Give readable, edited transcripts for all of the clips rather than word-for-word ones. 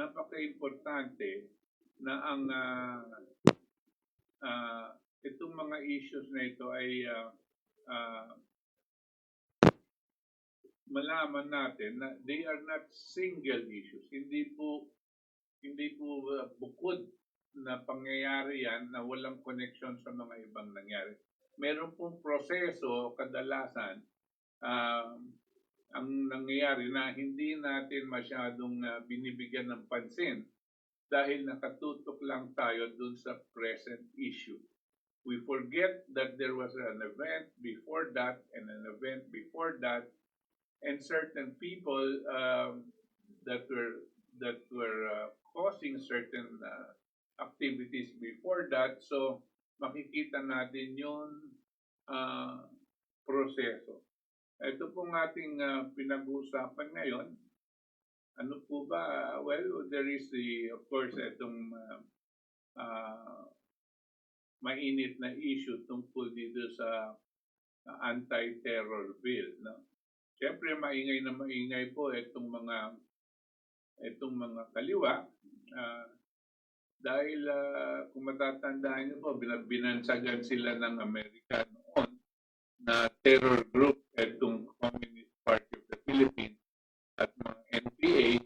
napaka-importante na ang itong mga issues na ito ay malaman natin na they are not single issues. Hindi po bukod na pangyayari yan na walang connection sa mga ibang nangyari. Meron pong proseso kadalasan ang nangyayari na hindi natin masyadong binibigyan ng pansin dahil nakatutok lang tayo dun sa present issue. We forget that there was an event before that and an event before that, and certain people that were causing certain activities before that. So makikita natin yung proseso. Ito pong ating pinag-uusapan ngayon. Ano po ba? Well, there is of course, itong mainit na issue tungkol dito sa anti-terror bill, no? Siyempre maingay na maingay po itong mga kaliwa dahil kung matatandaan niyo po, binansagan sila ng Amerika noon na terror group itong Communist Party of the Philippines at mga NPA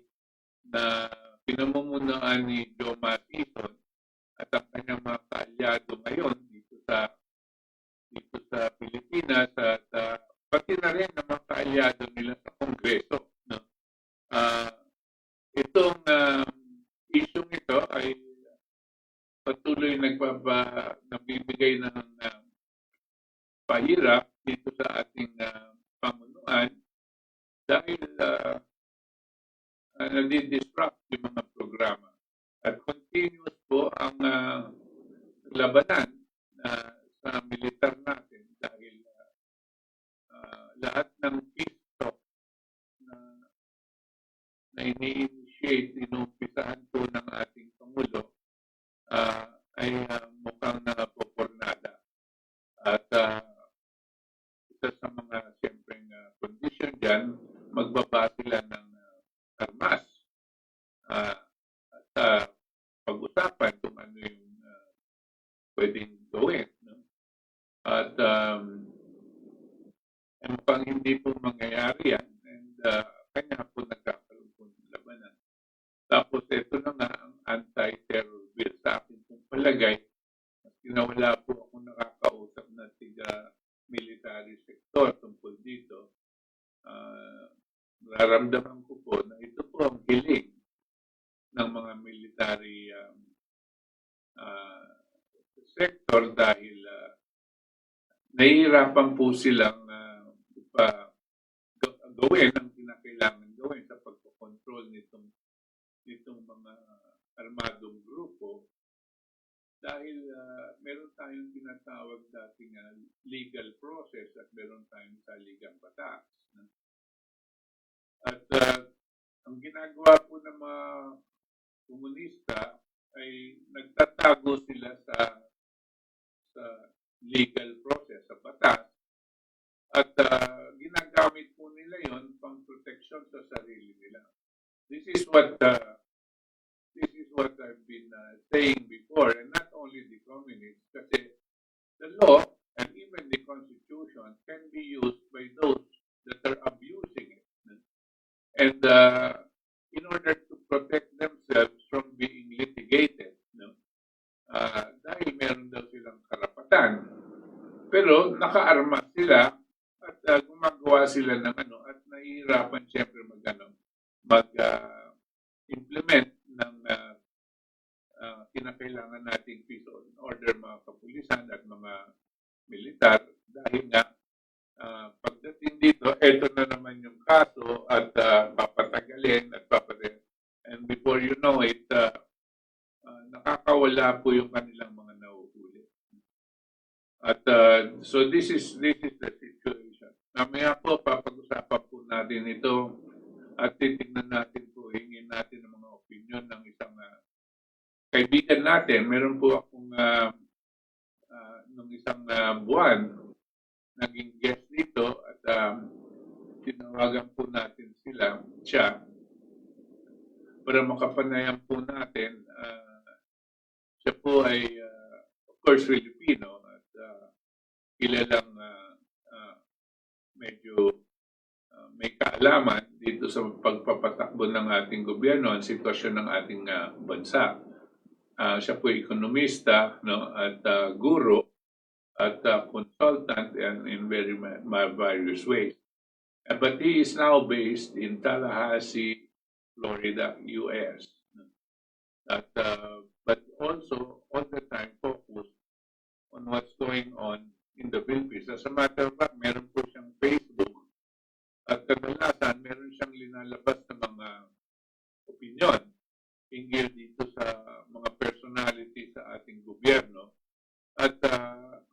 na pinamumunuan ni Joe Matison at ang kanyang mga kaalyado ngayon dito sa Pilipinas at pati na rin ang mga kaalyado nila sa Kongreso. No? Itong isyong ito ay patuloy nagbibigay ng pahirap dito sa ating pamunuan dahil nadi-disrupt yung mga programa. At continuous po ang labanan sa militar natin dahil lahat ng peace talk na ini-initiate, inumpisahan po ng ating Pangulo ay mukhang napopornada. At isa sa mga siyempreng condition dyan, magbaba sila ng armas at pag-usapan kung ano yung pwedeng gawin. No? At mukhang hindi po mangyayari yan. And kanya po nagkakaroon po ng labanan. Tapos ito na nga ang anti-terror bill sa akin pong palagay. Wala po akong nakakausap na military sector tungkol dito. Nararamdaman ko po na ito po ang hiling ng mga military sector dahil nahihirapan po silang gawin ang kinakailangan gawin sa pagkocontrol nitong mga armadong grupo dahil meron tayong tinatawag dating legal process at meron tayong saligang batas. At ang ginagawa po ng mga komunista ay nagtatago sila sa legal process, sa batas. At ginagamit po nila yon pang protection sa sarili nila. This is what I've been saying before, and not only the communists, kasi the law and even the constitution can be used by those that are abusing it. And in order to protect themselves from being litigated, no? Dahil meron daw silang karapatan. Pero nakaarmas sila at gumagawa sila ng at nahihirapan siyempre mag-implement ng kinakailangan nating peace and order mga kapulisan at mga militar dahil nga pagdating dito, eto na naman yung kaso at papatagalin at papatagalin. And before you know it, nakakawala po yung kanilang mga nahuhuli. At so this is the situation. Mamaya po, papag-usapan po natin ito at titignan natin po, hingin natin ng mga opinion ng isang kaibigan natin. Meron po akong nung isang buwan naging guest dito at tinawagan po natin siya para makapanayam po natin, siya po ay, of course, Filipino at kilalang medyo may kaalaman dito sa pagpapatakbo ng ating gobyerno, ang sitwasyon ng ating bansa. Siya po ekonomista, no, at guro at consultant and in very various ways. But he is now based in Tallahassee, Florida, US. At, but also all the time focused on what's going on in the Philippines. As a matter of fact, meron po siyang Facebook at kadalasan meron siyang linalabas na mga opinion hinggil dito sa mga personality sa ating gobyerno at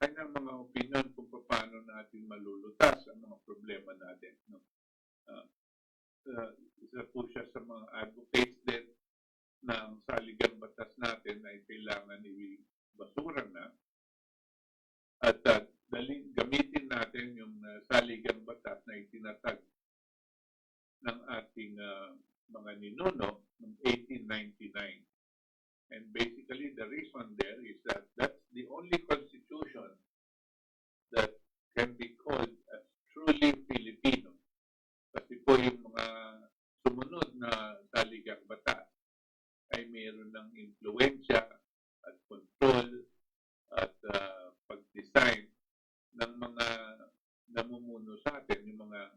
kanyang mga opinion kung paano natin malulutas ang mga problema natin. No? Isa po siya sa mga advocates din ng saligang batas natin ay kailangan ibasura na at gamitin natin yung saligang batas na itinatag ng ating mga ninuno noong 1899. And basically, the reason there is that that's the only constitution that can be called as truly Filipino. Kasi po yung mga sumunod na saligang batas ay mayroon ng influensya at control at pag-design ng mga namumuno sa atin, yung mga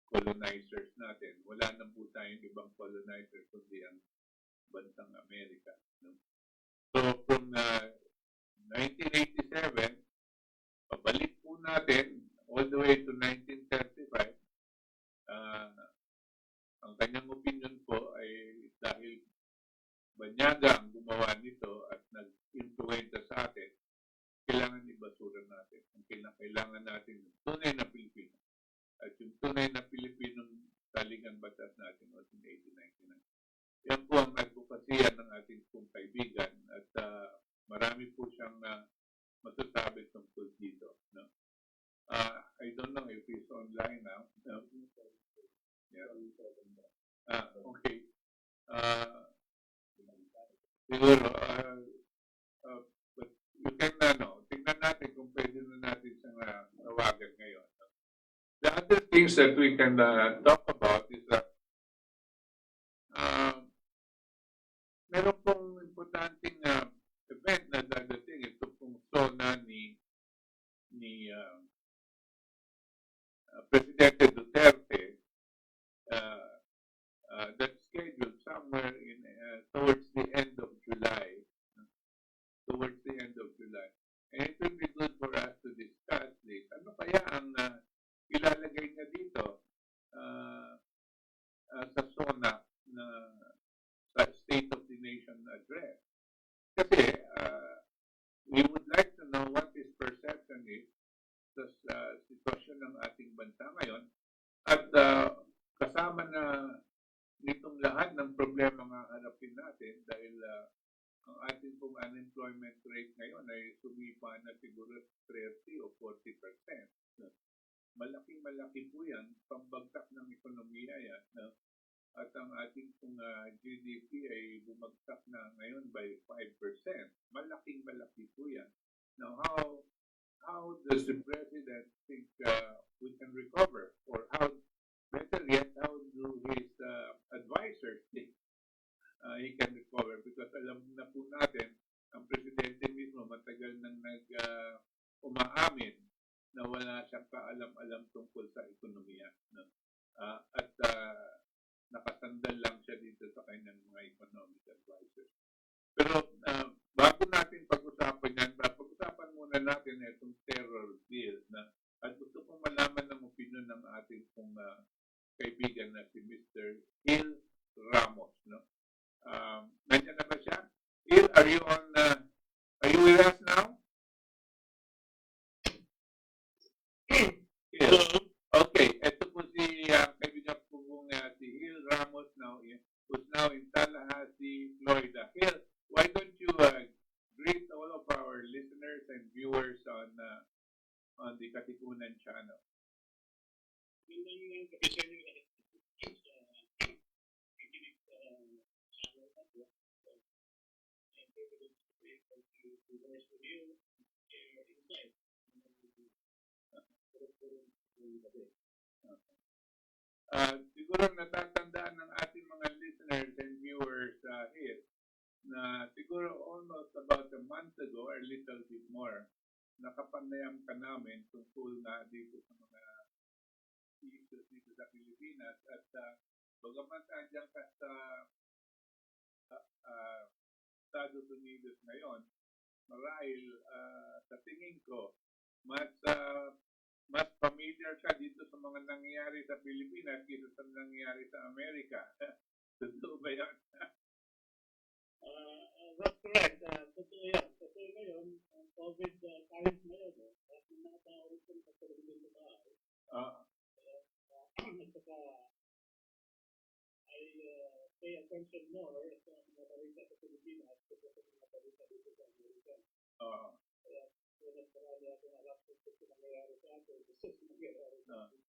colonizers natin. Wala na po tayong ibang colonizer kundi ang bansang Amerika. No? So from 1987, pabalik po natin all the way to 1935, ang kanyang opinion po ay dahil banyaga ang gumawa nito at nag-influensya sa atin, kailangan ibasura natin. Ang kailangan natin yung tunay na Pilipino. At yung tunay na Pilipinong saligang batas natin was in 1899. Yan po ang advokasya ng ating pong kaibigan at marami po siyang masasabi tungkol dito. No? I don't know if he's online now. Yeah. Okay. Siguro, but you can, tingnan natin kung pwede na natin siyang tawagan ngayon. The other things that we can talk about is that meron pong importanteng event na dadating. Ito pong SONA ni Presidente Duterte that's scheduled somewhere in towards the end of July. Towards the end of July. And it will be good for us to discuss this. Ano kaya ang ilalagay niya dito sa SONA na sa State of the Nation address? Kasi we would like to know what his perception is sa sitwasyon ng ating bansa ngayon at kasama na nitong lahat ng problema nga harapin natin dahil ang ating pong unemployment rate ngayon ay sumipa na siguro 30 o 40%. Malaking-malaki po yan, pambagsak ng ekonomiya yan. No? At ang ating pong GDP ay bumagsak na ngayon by 5%. Malaking-malaki po yan. Now, how does the President think we can recover? Or how, better yet, how do his advisors think he can recover? Because alam na po natin, ang Presidente mismo matagal nang umaamin na wala siyang kaalam-alam tungkol sa ekonomiya. No? At nakasandal lang siya dito sa kanyang mga economic advisors. Pero bago natin pag-usapan yan, pag-usapan muna natin itong terror bill. At gusto kong malaman ng opinion ng ating pong kaibigan na si Mr. Gil Ramos. No? Nandiyan na ba siya? Gil, are you with us now? Gil. Okay, ito po si kaibigan po pong si Gil Ramos now, who's now in Tallahassee, Florida. Gil, why don't you greet all of our listeners and viewers on the Katipunan channel? Siguro natatandaan ng ating mga listeners and viewers here na siguro almost about a month ago or little bit more, nakapanayam ka namin tungkol na dito sa mga issues dito sa Pilipinas at bagamat andyan ka sa uh, Estados Unidos ngayon, marahil sa tingin ko, mas familiar ka dito sa mga nangyayari sa Pilipinas kaysa sa nangyayari sa Amerika. Totoo ba yan? That's correct. Totoo yan. Kasi ngayon, ang COVID times ngayon, at yung mga tao rin sa pagkakalagin sa bahay. At saka, I pay attention more sa mga balita sa Pilipinas kasi sa mga balita dito sa Amerika. Kaya, kung marami akong alam kung sa nangyayari sa atin, kasi sa nangyayari sa atin.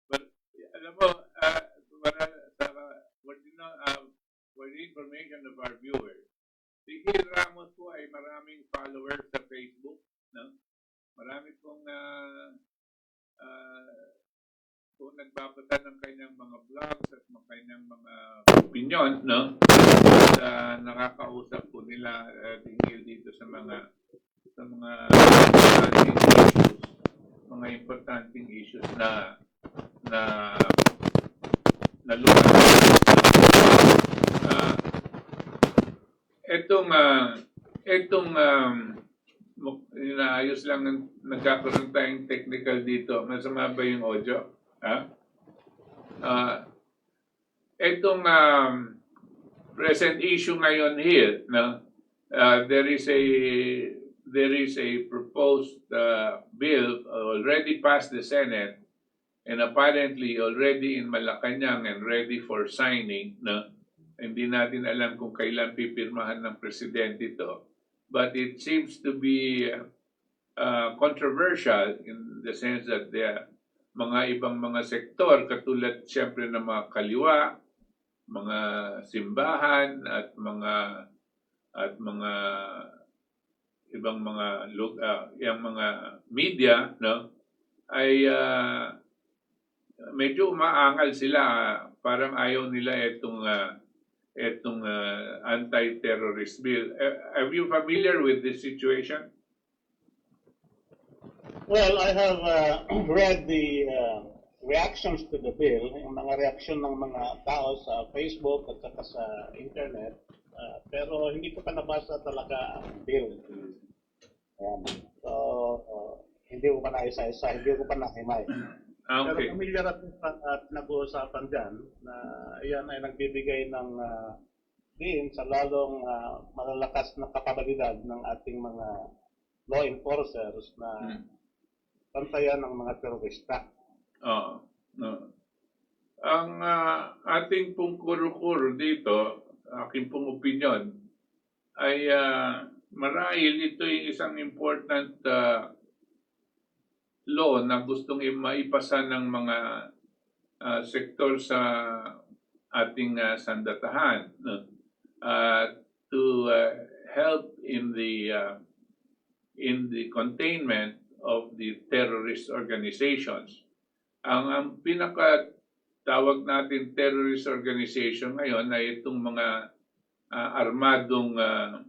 But, alam mo, for the information of our viewers, si Gil Ramos po ay maraming followers sa Facebook. No? Marami pong kung nagbabasa ng kanyang mga vlogs at ng kanyang mga opinions, no? At nakakausap po nila tingil dito sa mga importanteng issues na lumalabas. Inaayos lang nagkakaroon tayong technical dito. Masama ba yung audio? Present issue ngayon here, no? There is a proposed bill already passed the Senate and apparently already in Malacanang and ready for signing, no? Hindi natin alam kung kailan pipirmahan ng presidente ito. But it seems to be controversial in the sense that mga ibang mga sektor katulad siyempre ng mga kaliwa, mga simbahan at mga ibang yung mga media, no, ay medyo umaangal sila, parang ayaw nila itong anti-terrorist bill. Are you familiar with this situation? Well, I have read the reactions to the bill, yung mga reaksyon ng mga tao sa Facebook at saka sa internet, pero hindi ko pa nabasa talaga ang bill. So, hindi ko pa naisa-isa, hindi ko pa nakimay. Okay. Pero familiar at nag-uusapan dyan na iyan ay nagbibigay ng din sa lalong malalakas na kapabilidad ng ating mga law enforcers na pantayan ng mga terorista. Ang ating pong kuro-kuro dito, aking pong opinion, ay marahil ito yung isang important law na gustong maipasa ng mga sektor sa ating sandatahan to help in the containment of the terrorist organizations. Ang pinaka-tawag natin terrorist organization ngayon ay itong mga armadong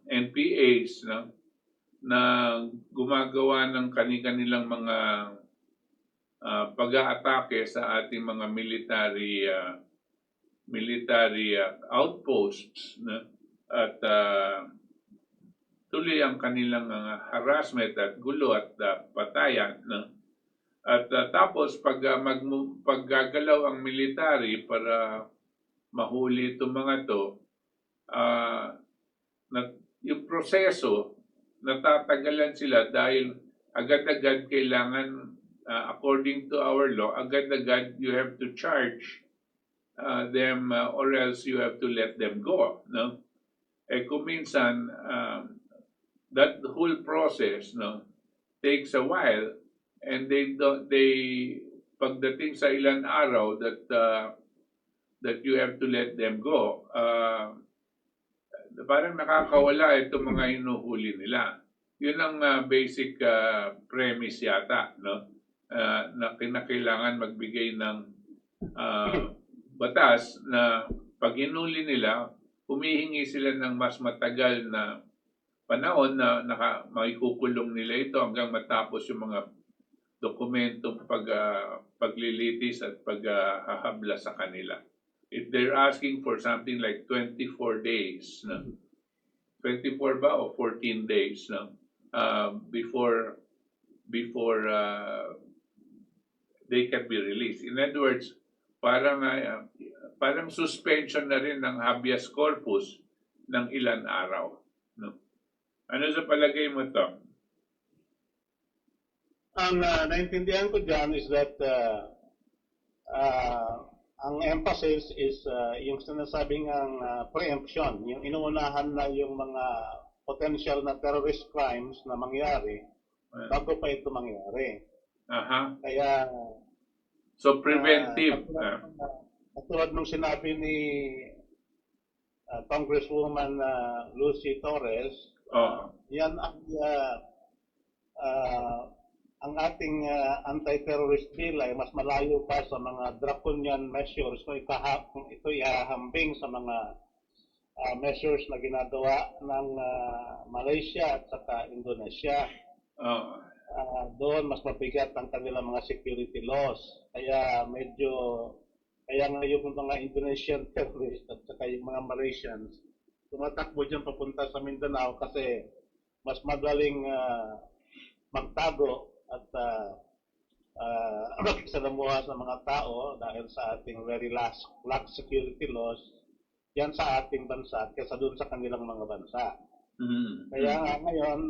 NPAs, no, na gumagawa ng kanilang mga pag-aatake sa ating mga military outposts, no, at tuloy ang kanilang harassment at gulo at patayan, no? At tapos paggagalaw ang military para mahuli itong mga to, yung proseso natatagalan sila dahil agad-agad kailangan, according to our law, agad-agad you have to charge them or else you have to let them go, no? Kung minsan that whole process, no, takes a while, and pagdating sa ilang araw that you have to let them go, parang nakakawala itong mga hinuhuli nila. Yun ang basic premise yata, no? Na kinakailangan magbigay ng batas na pag hinuli nila, humihingi sila ng mas matagal na panahon na maikukulong nila ito hanggang matapos yung mga dokumento paglilitis at paghahabla sa kanila. If they're asking for something like 24 days, no? 24 ba o 14 days, no? Before they can be released. In other words, parang suspension na rin ng habeas corpus ng ilan araw, no? Ano sa palagay mo, Tom? Ang naintindihan ko dyan is that ang emphasis is yung sinasabing ang preemption, yung inuunahan na yung mga potential na terrorist crimes na mangyari bago pa ito mangyari. Kaya so preventive. Katulad nung sinabi ni Congresswoman Lucy Torres, yan ang ating anti-terrorist bill ay mas malayo pa sa mga draconian measures kung ito ihahambing sa mga measures na ginagawa ng Malaysia at saka Indonesia. Doon mas mabigat ang kanilang mga security laws. Kaya ngayon mga Indonesian terrorists at saka yung mga Malaysians tumatakbo dyan papunta sa Mindanao kasi mas madaling magtago at makisalamuha sa mga tao dahil sa ating very lax security laws yan sa ating bansa kaysa doon sa kanilang mga bansa. Kaya nga ngayon,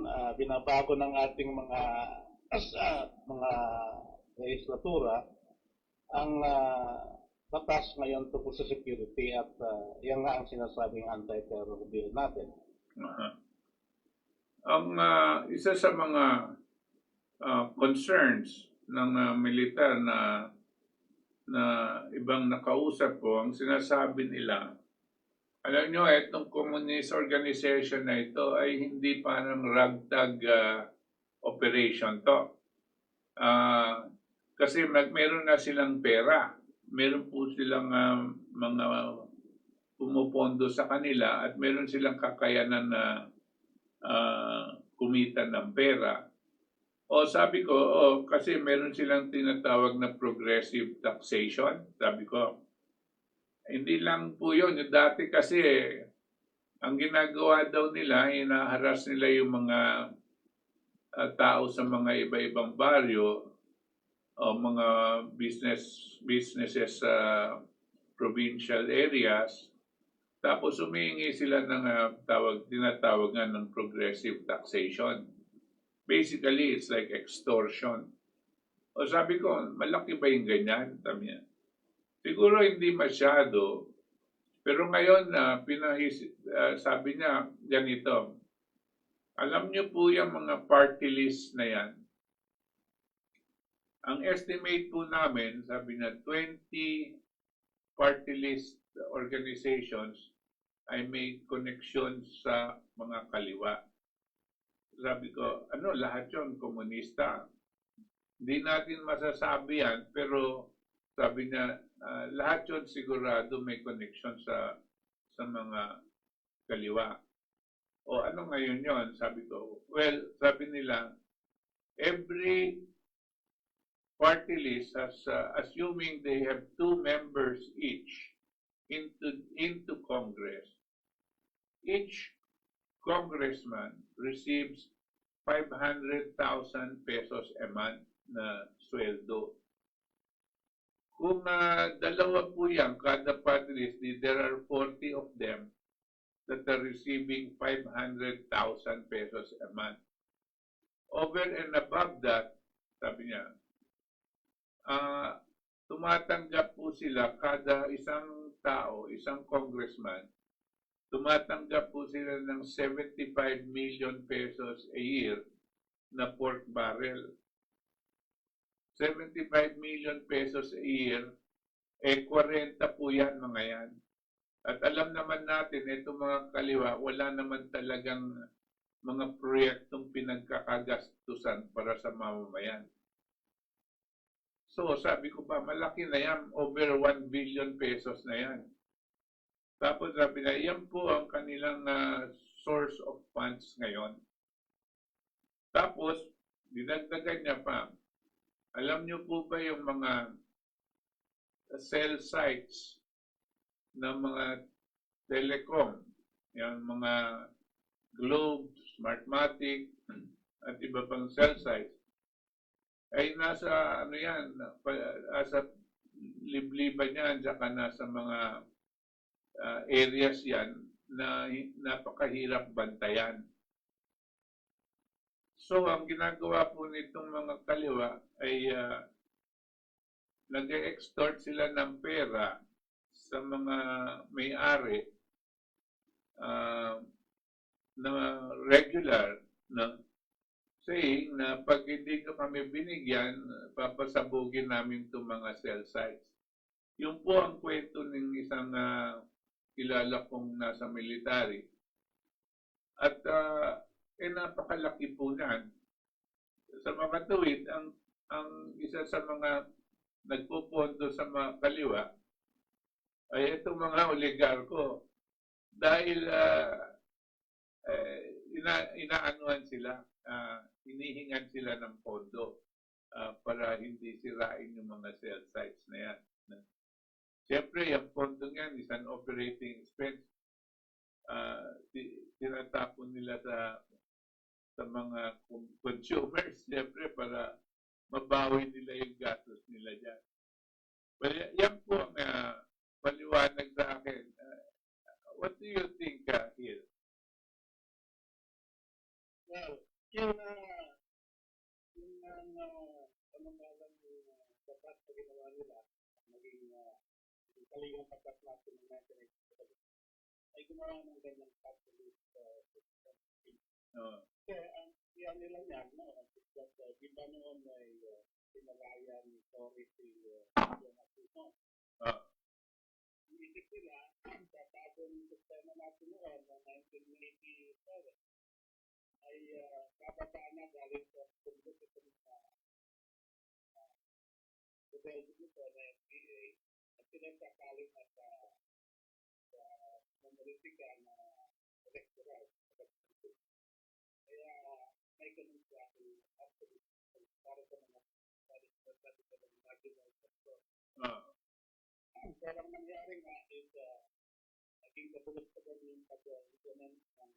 binabago ng ating mga legislatura ang batas ngayon tungkol sa security at yan nga ang sinasabing anti-terror bill natin. Ang isa sa mga concerns ng militar na ibang nakausap ko, ang sinasabi nila, alam nyo, itong communist organization na ito ay hindi parang ragtag operation to. Kasi meron na silang pera. Meron po silang mga pumupondo sa kanila at meron silang kakayanan na kumita ng pera. O sabi ko, kasi meron silang tinatawag na progressive taxation. Sabi ko, hindi lang po yun. Dati kasi, ang ginagawa daw nila, hinaharas nila yung mga tao sa mga iba-ibang baryo o mga businesses sa provincial areas. Tapos humihingi sila ng tinatawag nga ng progressive taxation. Basically, it's like extortion. O sabi ko, malaki ba yung ganyan? Siguro hindi masyado. Pero ngayon, sabi niya, ganito. Alam niyo po yung mga party list na yan. Ang estimate po namin, sabi niya, 20 party list organizations ay may connection sa mga kaliwa. Sabi ko, lahat yun, komunista. Hindi natin masasabi yan, pero sabi niya, lahat yun sigurado may connection sa mga kaliwa. O ano ngayon yun? Sabi ko, well, sabi nila, every party list has, assuming they have 2 members each into Congress, each congressman receives 500,000 pesos a month na sweldo. Kung dalawa po yan, kada party list, there are 40 of them that are receiving 500,000 pesos a month. Over and above that, sabi niya, tumatanggap po sila kada isang tao, isang congressman, tumatanggap po sila ng 75 million pesos a year na pork barrel. 75 million pesos a year, 40 po yan mga yan. At alam naman natin, itong mga kaliwa, wala naman talagang mga proyektong pinagkakagastusan para sa mamamayan. So sabi ko pa, malaki na yan, over 1 billion pesos na yan. Tapos sabi na, yan po ang kanilang source of funds ngayon. Tapos, dinagdagan niya pa, alam niyo po ba yung mga cell sites ng mga telecom, yung mga Globe, Smartmatic, at iba pang cell sites, ay nasa ano yan, nasa libliban yan, saka nasa mga areas yan na napakahirap bantayan. So, ang ginagawa po nitong mga kaliwa ay nag-extort sila ng pera sa mga may-ari na regular na saying na pag hindi ko kami binigyan, papasabugin namin itong mga cell sites. Yun po ang kwento ng isang kilala kong nasa military. At napakalaki po niyan. Sa mga tuwid, ang isa sa mga nagpupunto sa mga kaliwa ay itong mga oligarko dahil inaanuhan sila, hinihingan sila ng pondo para hindi sirain yung mga cell sites na yan. Siyempre, yung pondo yan is an operating expense. Tinatapon nila sa mga consumers, siyempre, para mabawi nila yung gastos nila dyan. Well, yan po ang paliwanag sa akin. What do you think, Gil? Well, yung pamamalan ng dapat na ginawa nila, maging kaligang pagkaklase ng 1997, ay gumawa ng ganyang capitalist system. Kasi ang iyan nila yan, is that di ba noon ay pinalaya ni Tory si John Aquino. Iisip nila, sa bagong sistema natin noon, noong 1987, ay bababa na galing sa pundok sa development nito na FBA at pinagkakaling at sa monolitika na electoral. Kaya may ganun siya actually para sa mga marginal sector. Pero ang nangyari nga is naging kabulot sa ganun yung pag-implement ng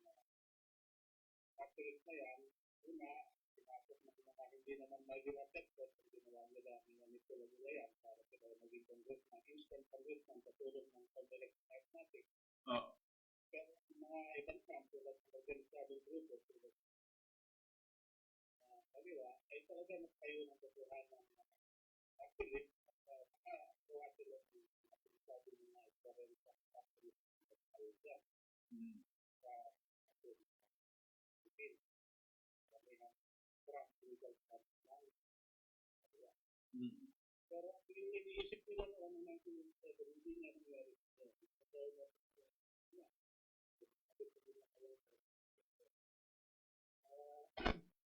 activist na yan. Una, pinasok na pinaka hindi naman marginal sector, kung ginawa nila, minanipula nila yan para sila maging congressman, instant congressman, katulong ng pag-elect Smartmatic. Pero mga ibang camp, tulad ng organisadong grupo, tulad kaliwa, ay talaga nagtayo ng katuhan ng activist at nakakuha sila ng organisadong mga experience sa activist na nagtayo dyan. Sa activist na Philippines. Kami ng Trump legal personal. Pero yung iniisip nila noon ng 1997, hindi nga nangyari ito.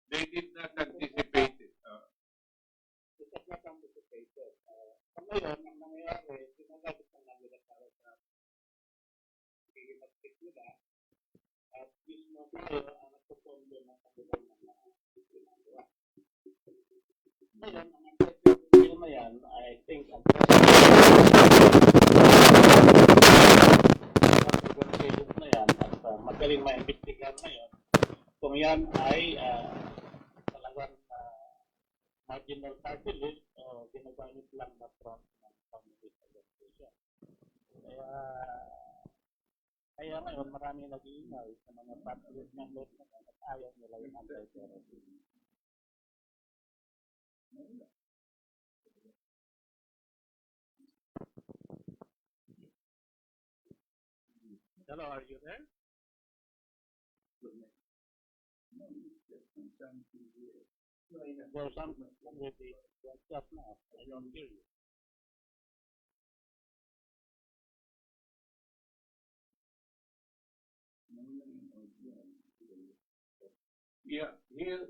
They did not anticipate it. They did not anticipate it. Ngayon, ang nangyayari, sinasagot ng nila para sa pagkikipag-tip nila at mismo tayo ang nagpupondo ng kabilang mga ginagawa. Ngayon, ang anti-film na yan, I think, ang organizations na yan at magaling maimbestigahan ngayon kung yan ay talagang marginal party list o ginagamit lang na front ng communist organization. Kaya ngayon marami nag-iingay sa mga party list members na at ayaw nila yung anti-terrorism. Hello, are you there? There's something with the WhatsApp now. I don't hear you. Yeah, Gil,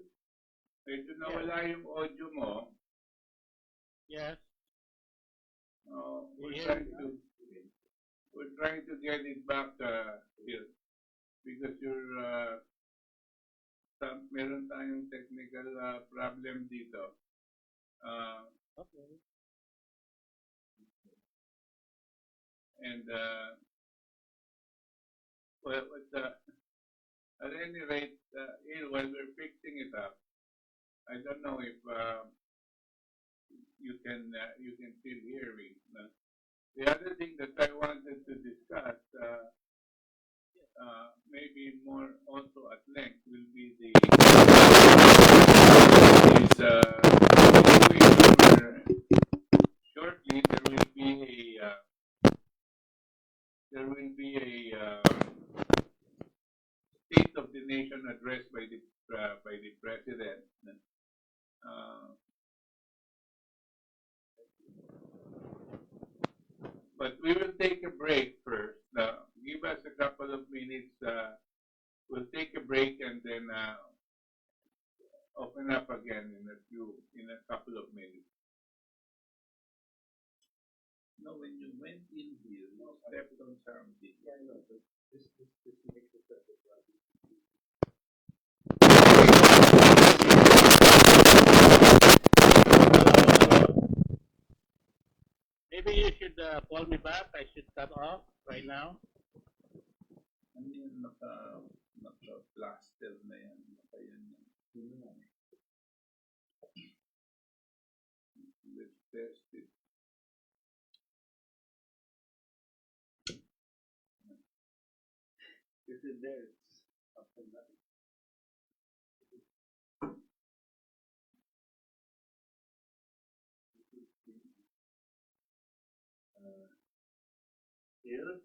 medyo nawala yung audio mo. Yes. We're Yeah. trying to get it back here because meron tayong technical problem dito. Okay. And well, at any rate, while we're fixing it up, I don't know if you can still hear me. No? The other thing that I wanted to discuss, maybe more also at length, will be the is shortly there will be a state of the nation address by the president. Uh, but we will take a break first. Give us a couple of minutes. We'll take a break and then open up again in a couple of minutes. No, when you went in here, you stepped on something. Yeah, I know, but this makes it better. Maybe you should call me back. I should cut off right now. Ano yun, naka-plaster na yan. Let's test it. Is it there? It's up and down. Here.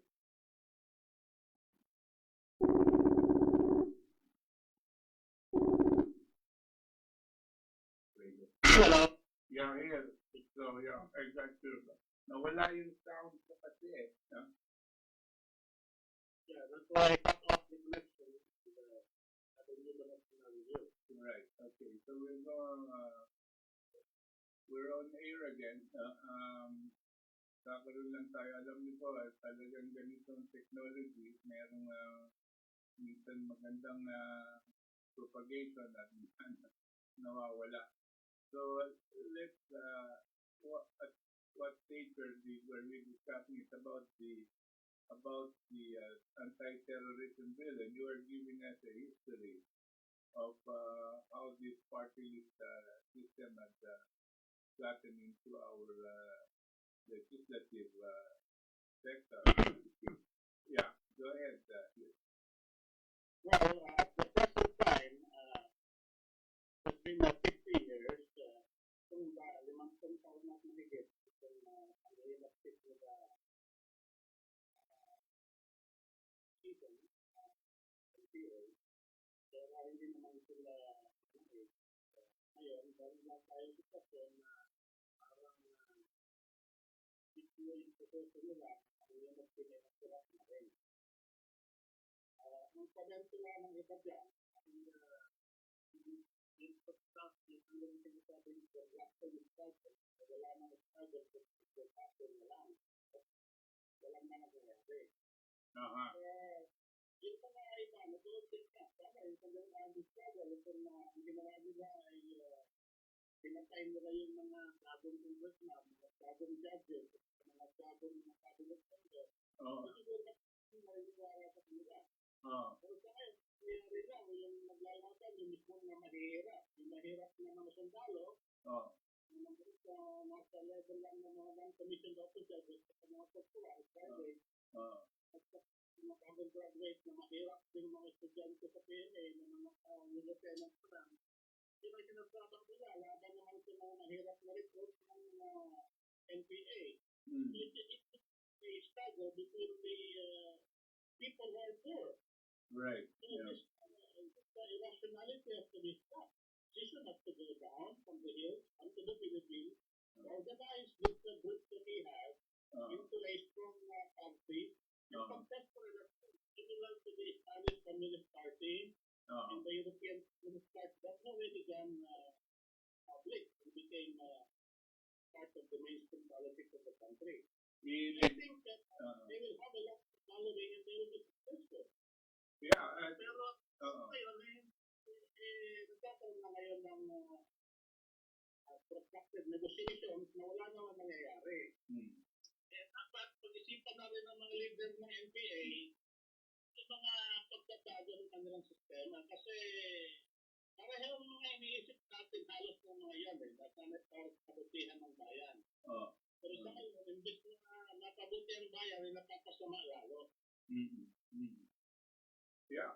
Hello. Yeah, here. So, yeah, I got you. Nawala yung sound ko kasi eh. No? Yeah, that's why I cut off the connection. Right. Okay. So we're on air again. Kakaroon lang tayo. Alam niyo po, talagang ganitong technology, merong minsan magandang propagation at minsan nawawala. So let's what stage were we discussing is about the anti-terrorism bill, and you are giving us a history of how this party list system had gotten into our legislative sector. Yeah, go ahead. Well, at the present time, it's been 50 years. Kung limang taon na mahigit, kung ang realistic with season, kaya hindi naman sila ngayon, dahil lang tayo sitwasyon na parang yung proseso nila, ang yung pinagkira na rin. Ang pagkantila ng iba dyan, yung pagkak, yung sinasabing reaction is cycle, wala nang cycle kung happen na lang. Walang na nangyayari. Yung mga iba, natulog din ka, tama yung pagkakang struggle, kung ang ginawa nila ay pinatay nila yung mga bagong congressman, mga bagong judges, mga bagong cabinet members. Siguro na nangyayari sa kanila. Pero sa akin, nangyayari lang yung naglalatan, yung mismo na mahirap. Yung mahirap na mga sundalo, nasa level lang ng mga non-commissioned officers at mga corporal, private, at mga bagong graduate na mahirap din mga estudyante sa PNA na mga lieutenant program. Yung may sinasabang nila, laban naman sa mga mahirap na recruit ng NPA. It's a struggle between the people who are poor. Right. So the irrationality has to be stopped. Decision has to go down from the hills onto the Philippines, organize this group that we have into a strong party, and contest for election, similar to the Spanish Communist Party, in the European start, that already gone public and became part of the mainstream politics of the country. Really? I think that they will have a lot of following and they will be successful. Yeah. Pero ngayon, nagkakaroon na ngayon ng protracted negotiations na wala naman nangyayari. Dapat pag-isipan na rin ng mga leader ng NPA yung mga pagbabago ng kanilang sistema kasi parehong mga iniisip natin halos ng mga yan na para kabutihan ng bayan. Pero sa ngayon, imbis na mapabuti ang bayan, ay napapasama lalo. Yeah.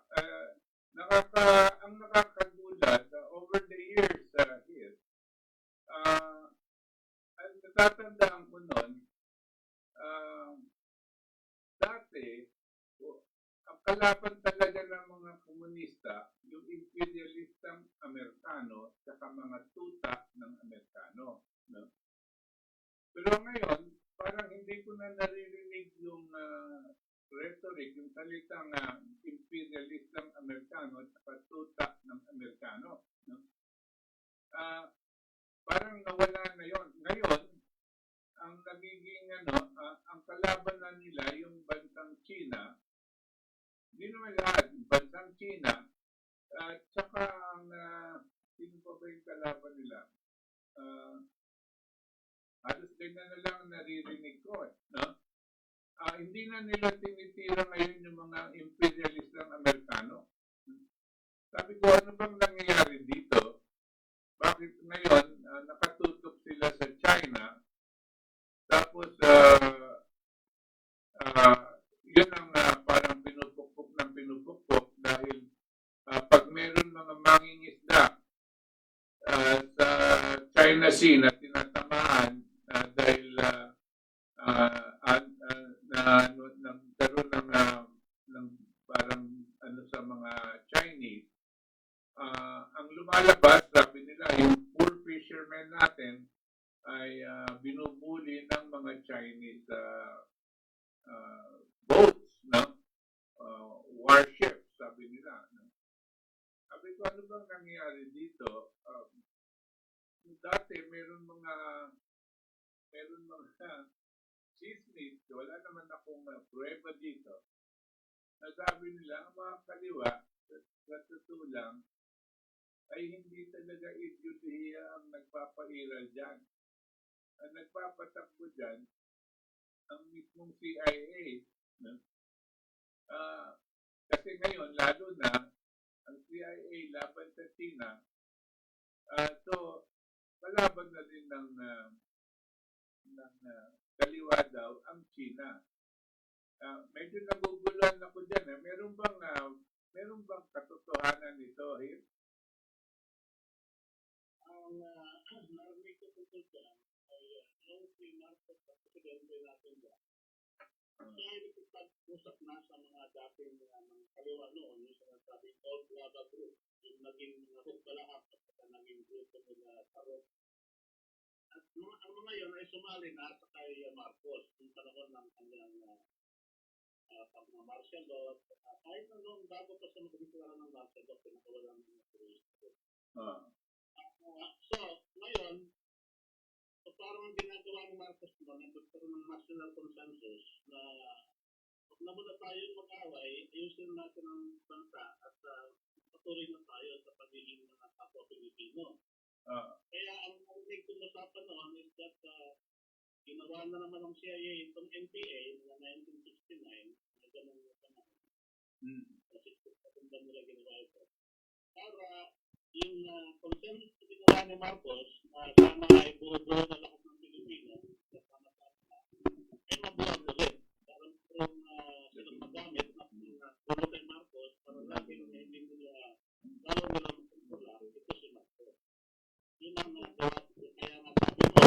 Ang nakakagulat over the years here, ang natatandaan ko noon, dati, ang kalaban talaga ng mga komunista, yung imperialistang Amerikano at mga tuta ng Amerikano. No? Pero ngayon, parang hindi ko na naririnig yung rhetoric, yung salitang imperialistang Amerikano at tuta ng Amerikano. No? Parang nawala na yon. Ngayon, ang nagiging ang kalaban na nila yung bansang China, hindi naman lahat, bansang China, at saka ang, sino pa ba yung kalaban nila? Halos ganyan na lang naririnig ko. No? Hindi na nila tinitira ngayon yung mga imperialistang Amerikano. Sabi ko, ano bang nangyayari dito? Bakit ngayon nakatutok sila sa China? Tapos, yun ang parang pinupukpok dahil pag meron mga mangingisda sa China Sea na tinatamaan dahil nagkaroon ng parang sa mga Chinese, ang lumalabas, sabi nila, yung poor fishermen natin ay binubuli ng mga Chinese boats, no? Warships, sabi nila. No? Sabi ko, ano bang nangyayari dito? Dati, meron mga chismis, wala naman akong prueba dito. Nasabi nila, ang mga kaliwa, sa totoo lang, ay hindi talaga ideolohiya ang nagpapairal dyan. Ang nagpapatakbo dyan, ang mismong CIA. No? Kasi ngayon, lalo na, ang CIA laban sa China, so, palaban na din ng kaliwa daw ang China. Medyo naguguluhan ako dyan. Meron bang katotohanan nito? Ang narinig ko tungkol dyan ay yung si Marcos sa presidente natin dyan. Siya ay nakipag-usap na sa mga dating mga kaliwa noon, yung sinasabing Old Lava Group, yung naging mga hugbalahap at naging grupo nila Tarot. At ang mga yun ay sumali na sa kay Marcos yung panahon ng kanyang pag-martial law. Kahit na noon, bago pa sa magkakilala ng martial law, pinakawalan ng mga terrorista. So, ngayon, parang ang ginagawa ng Marcos noon, nagkaroon ng national consensus na pag na muna tayo mag-away, ayusin natin ang bansa at patuloy na tayo sa pagiging mga kapwa Pilipino. Kaya ang narinig kong usapan noon is that ginawa na naman ng CIA itong NPA na 1969 na ganun na panahon. Kasi kung nila ginawa ito. Para yung consensus na ginawa ni Marcos na sana ay buo-buo na lahat ng Pilipino kasama-sama ay mabuhat ulit. Parang silang magamit na pulo kay Marcos para laging hindi nila lalo nila magkontrola ito si Marcos. Yun ang nagawa ko. Kaya nasabi ko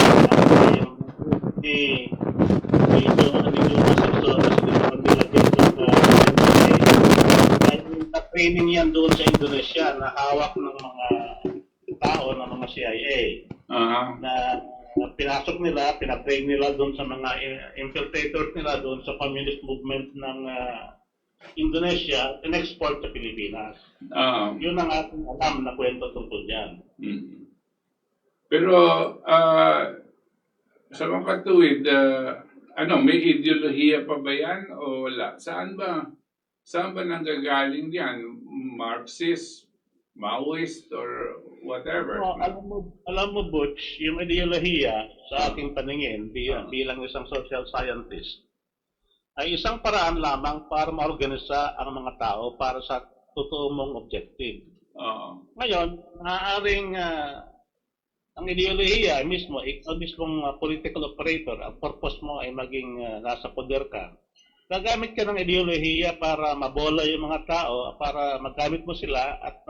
training yan doon sa Indonesia na hawak ng mga tao ng mga CIA na pinasok nila, pinatrain nila doon sa mga infiltrators nila doon sa communist movement ng Indonesia, in-export sa Pilipinas. Yun ang ating alam na kwento tungkol dyan. Pero sa mga katuwid, may ideolohiya pa ba yan o wala? Saan ba nanggagaling yan? Marxist, Maoist, or whatever? No, alam mo, Butch, yung ideolohiya sa aking paningin bilang isang social scientist ay isang paraan lamang para maorganisa ang mga tao para sa totoo mong objective. Ngayon, maaaring ang ideolohiya mismo, ikaw mismong political operator, ang purpose mo ay maging nasa poder ka. Gagamit ka ng ideolohiya para mabola yung mga tao, para magamit mo sila at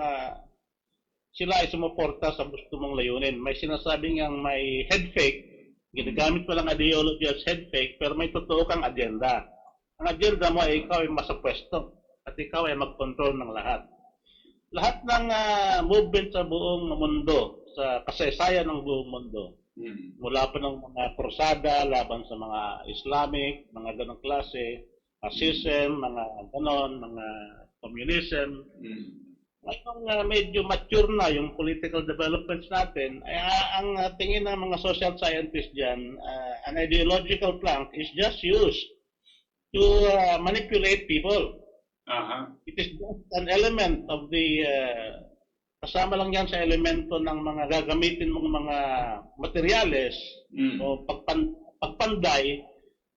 sila ay sumuporta sa gusto mong layunin. May sinasabing yang may head fake, ginagamit mo lang ideology as head fake, pero may totoo kang agenda. Ang agenda mo ay ikaw ay masapwesto at ikaw ay mag-control ng lahat. Lahat ng movement sa buong mundo, sa kasaysayan ng buong mundo, mula pa ng mga krusada laban sa mga Islamic, mga ganong klase, fascism, mga ganon, mga communism. Ngayong medyo mature na yung political developments natin, ang tingin ng mga social scientists dyan, an ideological plank is just used to manipulate people. It is just an element of the kasama lang yan sa elemento ng mga gagamitin mong mga materyales o pagpanday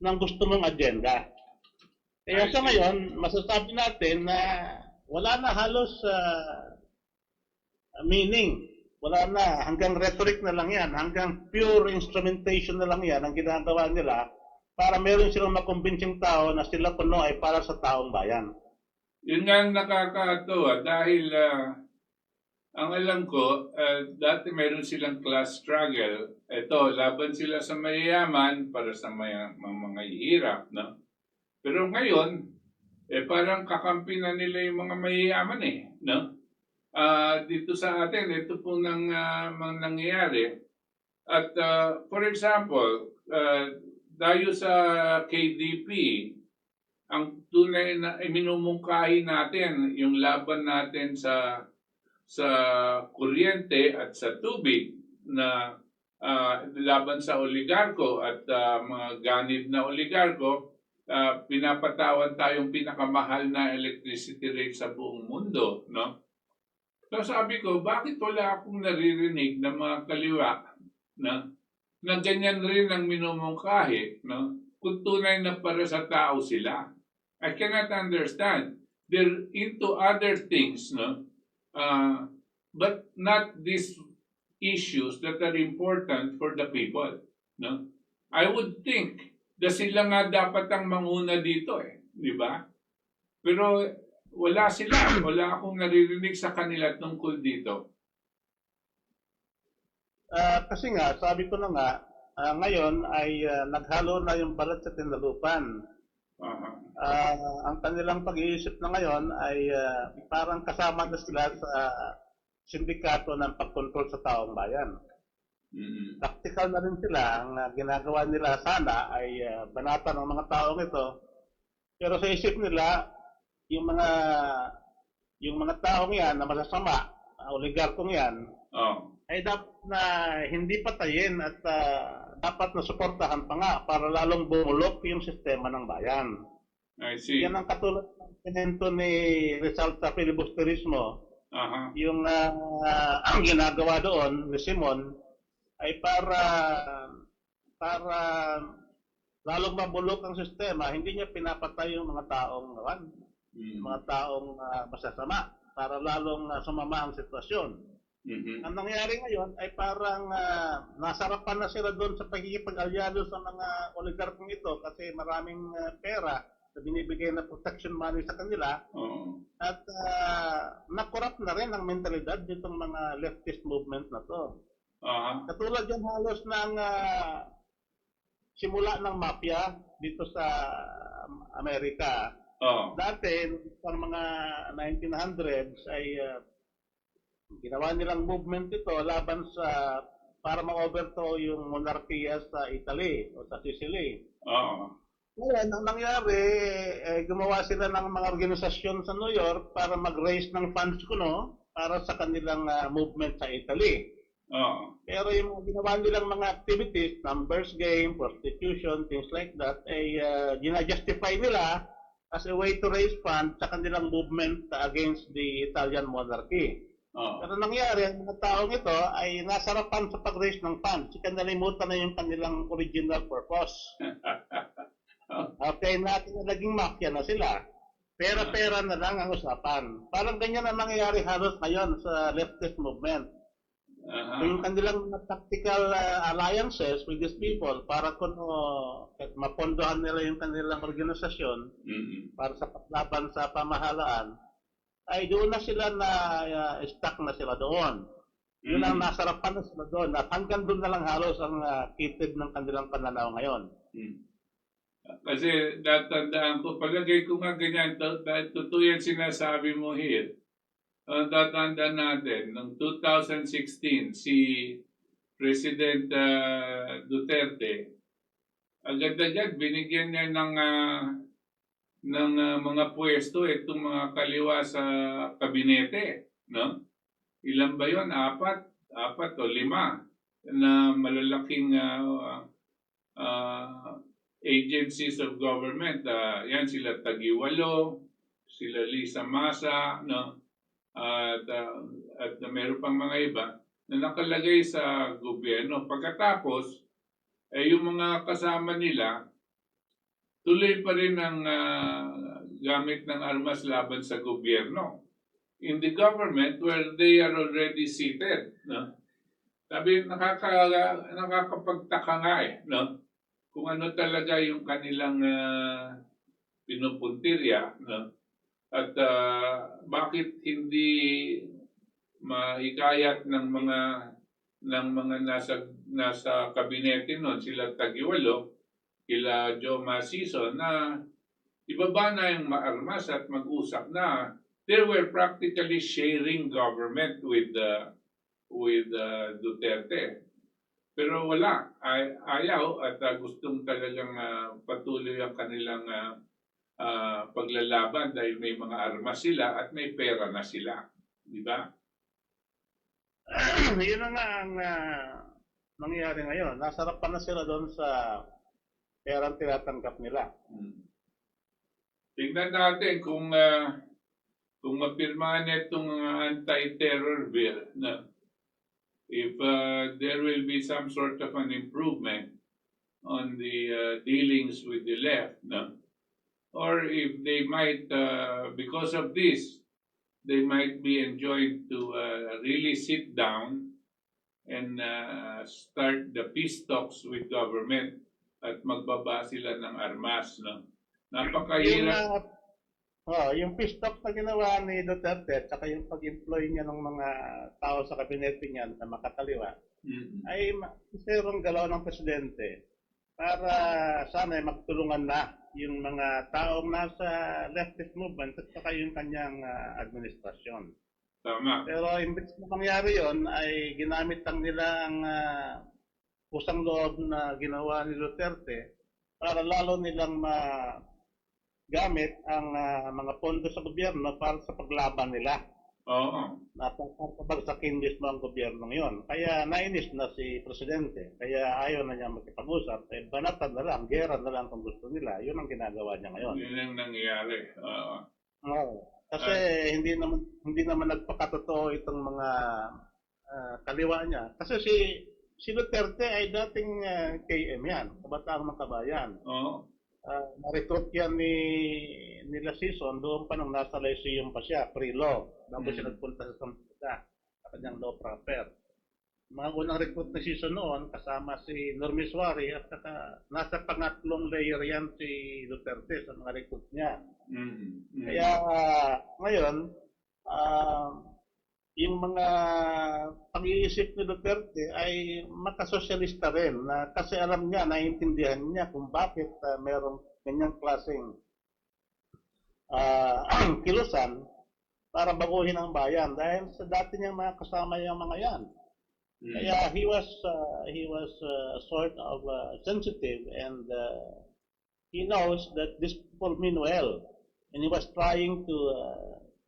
ng gusto mong agenda. Kaya sa ngayon, masasabi natin na wala na halos meaning. Wala na. Hanggang rhetoric na lang yan. Hanggang pure instrumentation na lang yan ang ginagawa nila para meron silang makumbinsing tao na sila puno ay para sa taong bayan. Yun nga ang nakakatawa dahil ang alam ko, dati meron silang class struggle. Ito, laban sila sa mayayaman para sa mga hirap. No? Pero ngayon, parang kakampi na nila yung mga mayayaman no? Dito sa atin, ito po nangyayari. At for example, dayo sa KDP, ang tunay na minumungkahi natin yung laban natin sa kuryente at sa tubig na laban sa oligarko at mga ganid na oligarko, pinapatawan tayong pinakamahal na electricity rate sa buong mundo, no? So sabi ko, bakit wala akong naririnig ng mga kaliwa na ganyan rin ang minumungkahi, no? Kung tunay na para sa tao sila. I cannot understand. They're into other things, no? But not these issues that are important for the people, no? I would think na sila nga dapat ang manguna dito, di ba? Pero wala sila. Wala akong naririnig sa kanila tungkol dito. Kasi nga, sabi ko na nga, ngayon ay naghalo na yung balat sa tindalupan. Ang kanilang pag-iisip na ngayon ay parang kasama na sila sa sindikato ng pagkontrol sa taong bayan. Taktikal na rin sila. Ang ginagawa nila sana ay banata ng mga taong ito. Pero sa isip nila, yung mga taong yan na masasama, oligarkong yan, ay dapat na hindi patayin at dapat na suportahan pa nga para lalong bumulok yung sistema ng bayan. I see. Yan ang katulad ng pinento ni Rizal sa filibusterismo. Yung ang ginagawa doon ni Simon ay para lalong mabulok ang sistema. Hindi niya pinapatay yung mga taong masasama para lalong sumama ang sitwasyon. Ang nangyari ngayon ay parang nasarapan na sila doon sa pagkikipag-alyado sa mga oligarkong ito kasi maraming pera na binibigay na protection money sa kanila at nakorrupt na rin ang mentalidad nitong mga leftist movement na to. Katulad yan halos ng simula ng mafia dito sa Amerika. Dati, pang mga 1900s ay ginawa nilang movement ito laban sa para ma-overthrow yung monarkiya sa Italy o sa Sicily. Ngayon, ang nangyari, gumawa sila ng mga organisasyon sa New York para mag-raise ng funds kuno para sa kanilang movement sa Italy. Oo. Pero yung mga ginawa nilang mga activities, numbers game, prostitution, things like that, ay gina-justify nila as a way to raise funds sa kanilang movement against the Italian monarchy. Oo. Pero nangyari, ang mga taong ito ay nasarapan sa pag-raise ng funds. Kanalimutan na yung kanilang original purpose. Okay, natin na naging mafia na sila. Pera-pera na lang ang usapan. Parang ganyan ang nangyayari halos ngayon sa leftist movement. Yung kanilang mga tactical alliances with these people para kung mapondohan nila yung kanilang organisasyon para sa paglaban sa pamahalaan, ay doon na sila na stuck na sila doon. Yun ang nasarapan na sila doon. At hanggang doon na lang halos ang kitid ng kanilang pananaw ngayon. Kasi tatandaan ko, palagay ko nga ganyan, totoo yan sinasabi mo here. Tatandaan natin, noong 2016, si President Duterte, agad-agad binigyan niya ng mga pwesto itong mga kaliwa sa kabinete. No? Ilan ba yun? Apat o 5 na malalaking agencies of government. Yan sila Tagiwalo, sila Lisa Masa, no? At meron pang mga iba na nakalagay sa gobyerno. Pagkatapos, yung mga kasama nila, tuloy pa rin ang gamit ng armas laban sa gobyerno. In the government where they are already seated. No? Sabi, nakakapagtaka nga no? Kung ano talaga yung kanilang pinupuntirya. No? At bakit hindi mahikayat ng mga nasa kabinete noon, sila Tagiwalo, kila Joe Masiso, na ibaba na yung maarmas at mag-usap na. They were practically sharing government with Duterte. Pero wala, ayaw at gustong talagang patuloy ang kanilang paglalaban dahil may mga armas sila at may pera na sila. Di ba? Yun na nga ang nangyayari ngayon. Nasarapan na sila doon sa perang tinatanggap nila. Tingnan natin kung mapirmahan itong anti-terror bill. No? If there will be some sort of an improvement on the dealings with the left. No? Or if they might, because of this, they might be enjoined to really sit down and start the peace talks with government at magbaba sila ng armas. No? Napakahirap. Yung peace talks na ginawa ni Duterte at saka yung pag-employ niya ng mga tao sa kabinete niya na makataliwa, ay serong galaw ng presidente para sana magtulungan na yung mga taong nasa leftist movement at saka yung kanyang administrasyon. Tama. Pero imbes na mangyari yon ay ginamit lang nila ang kusang loob na ginawa ni Duterte para lalo nilang gamit ang mga pondo sa gobyerno para sa paglaban nila. Oo. Napapagsakin mismo ang gobyerno ngayon. Kaya nainis na si Presidente. Kaya ayaw na niya makipag-usap. Banatan na lang, gera na lang kung gusto nila. Yun ang ginagawa niya ngayon. Yun ang nangyayari. Kasi hindi naman nagpakatotoo itong mga kaliwa niya. Kasi si Duterte ay dating KM yan, Kabataang Makabayan. Oo. Na-recruit yan nila Season doon pa nung nasa Lyceum pa siya, pre-law. Bago siya nagpunta sa Sampita, sa kanyang law proper. Mga unang recruit na Season noon, kasama si Normis Wari at saka nasa pangatlong layer yan si Duterte sa mga recruit niya. Kaya ngayon, yung mga pag-iisip ni Duterte ay makasosyalista rin na kasi alam niya, naiintindihan niya kung bakit merong ganyang klaseng kilusan para baguhin ang bayan dahil sa dati niyang mga kasama yung mga yan. Kaya he was sort of sensitive and he knows that this people mean well. And he was trying to,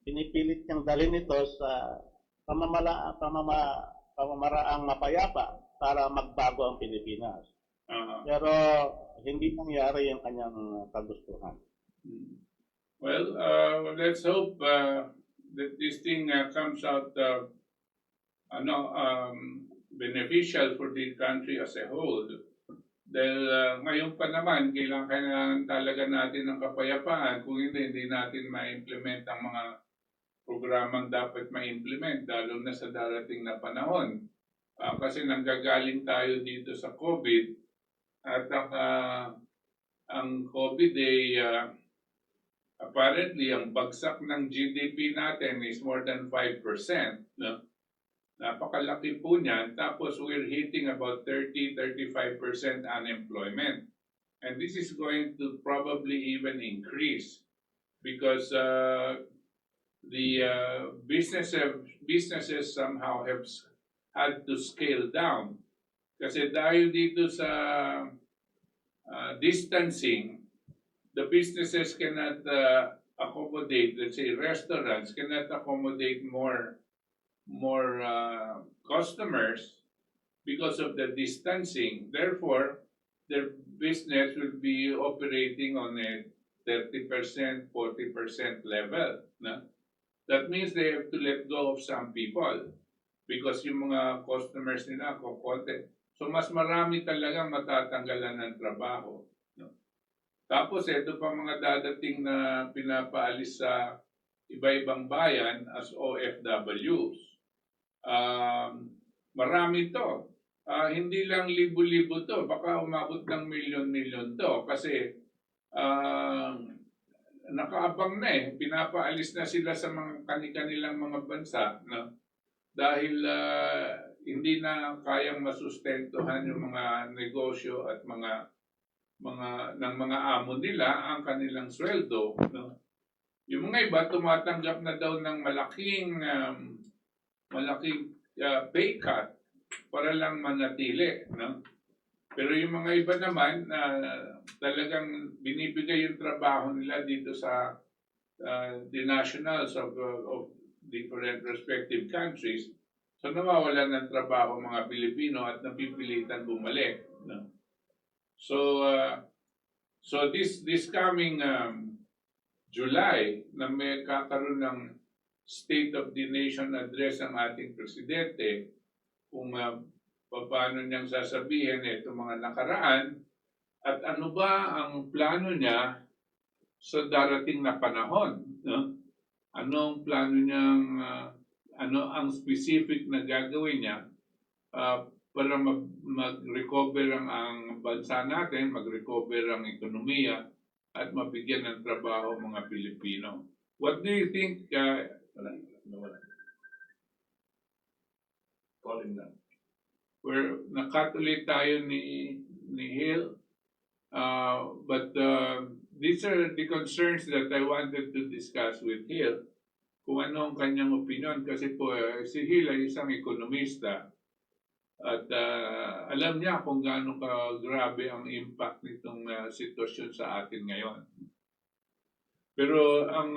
pinipilit niyang dalhin ito sa pamamaraang mapayapa para magbago ang Pilipinas. Pero hindi nangyari yung kanyang kagustuhan. Well, let's hope that this thing comes out beneficial for the country as a whole. Dahil ngayon pa naman, kailangan talaga natin ng kapayapaan. Kung hindi natin ma-implement ang mga programang dapat ma-implement, lalo na sa darating na panahon. Kasi nanggagaling tayo dito sa COVID, at ang COVID ay apparently ang bagsak ng GDP natin is more than 5%. No? Napakalaki po niyan. Tapos we're hitting about 30-35% unemployment. And this is going to probably even increase because the businesses somehow have had to scale down. Kasi dahil dito sa distancing, the businesses cannot accommodate, let's say restaurants cannot accommodate more customers because of the distancing. Therefore, their business will be operating on a 30%, 40% level. No? That means they have to let go of some people because yung mga customers nila kukonti. So mas marami talagang matatanggalan ng trabaho. No? Tapos ito pa mga dadating na pinapaalis sa iba-ibang bayan as OFWs. Marami to. Hindi lang libo-libo to. Baka umabot ng milyon-milyon to. Kasi nakaabang na eh. Pinapaalis na sila sa mga kanilang mga bansa. No? Dahil hindi na kayang masustentuhan yung mga negosyo at mga amo nila ang kanilang sweldo. No? Yung mga iba tumatanggap na daw ng malaking pay cut para lang manatili. No? Pero yung mga iba naman, talagang binibigay yung trabaho nila dito sa the nationals of different respective countries. So nawawalan ng trabaho mga Pilipino at napipilitan bumalik. No? So this coming July na may kakaroon ng State of the Nation address ang ating presidente, kung paano niyang sasabihin itong mga nakaraan at ano ba ang plano niya sa darating na panahon. No? Anong plano niyang, ano ang specific na gagawin niya para mag-recover ang bansa natin, mag-recover ang ekonomiya at mabigyan ng trabaho mga Pilipino. What do you think? Calling na. We're nakatuloy tayo ni Gil, but these are the concerns that I wanted to discuss with Gil. Kung ano ang kanyang opinion, kasi po si Gil ay isang ekonomista at alam niya kung gaano grabe ang impact nitong sitwasyon sa atin ngayon. Pero ang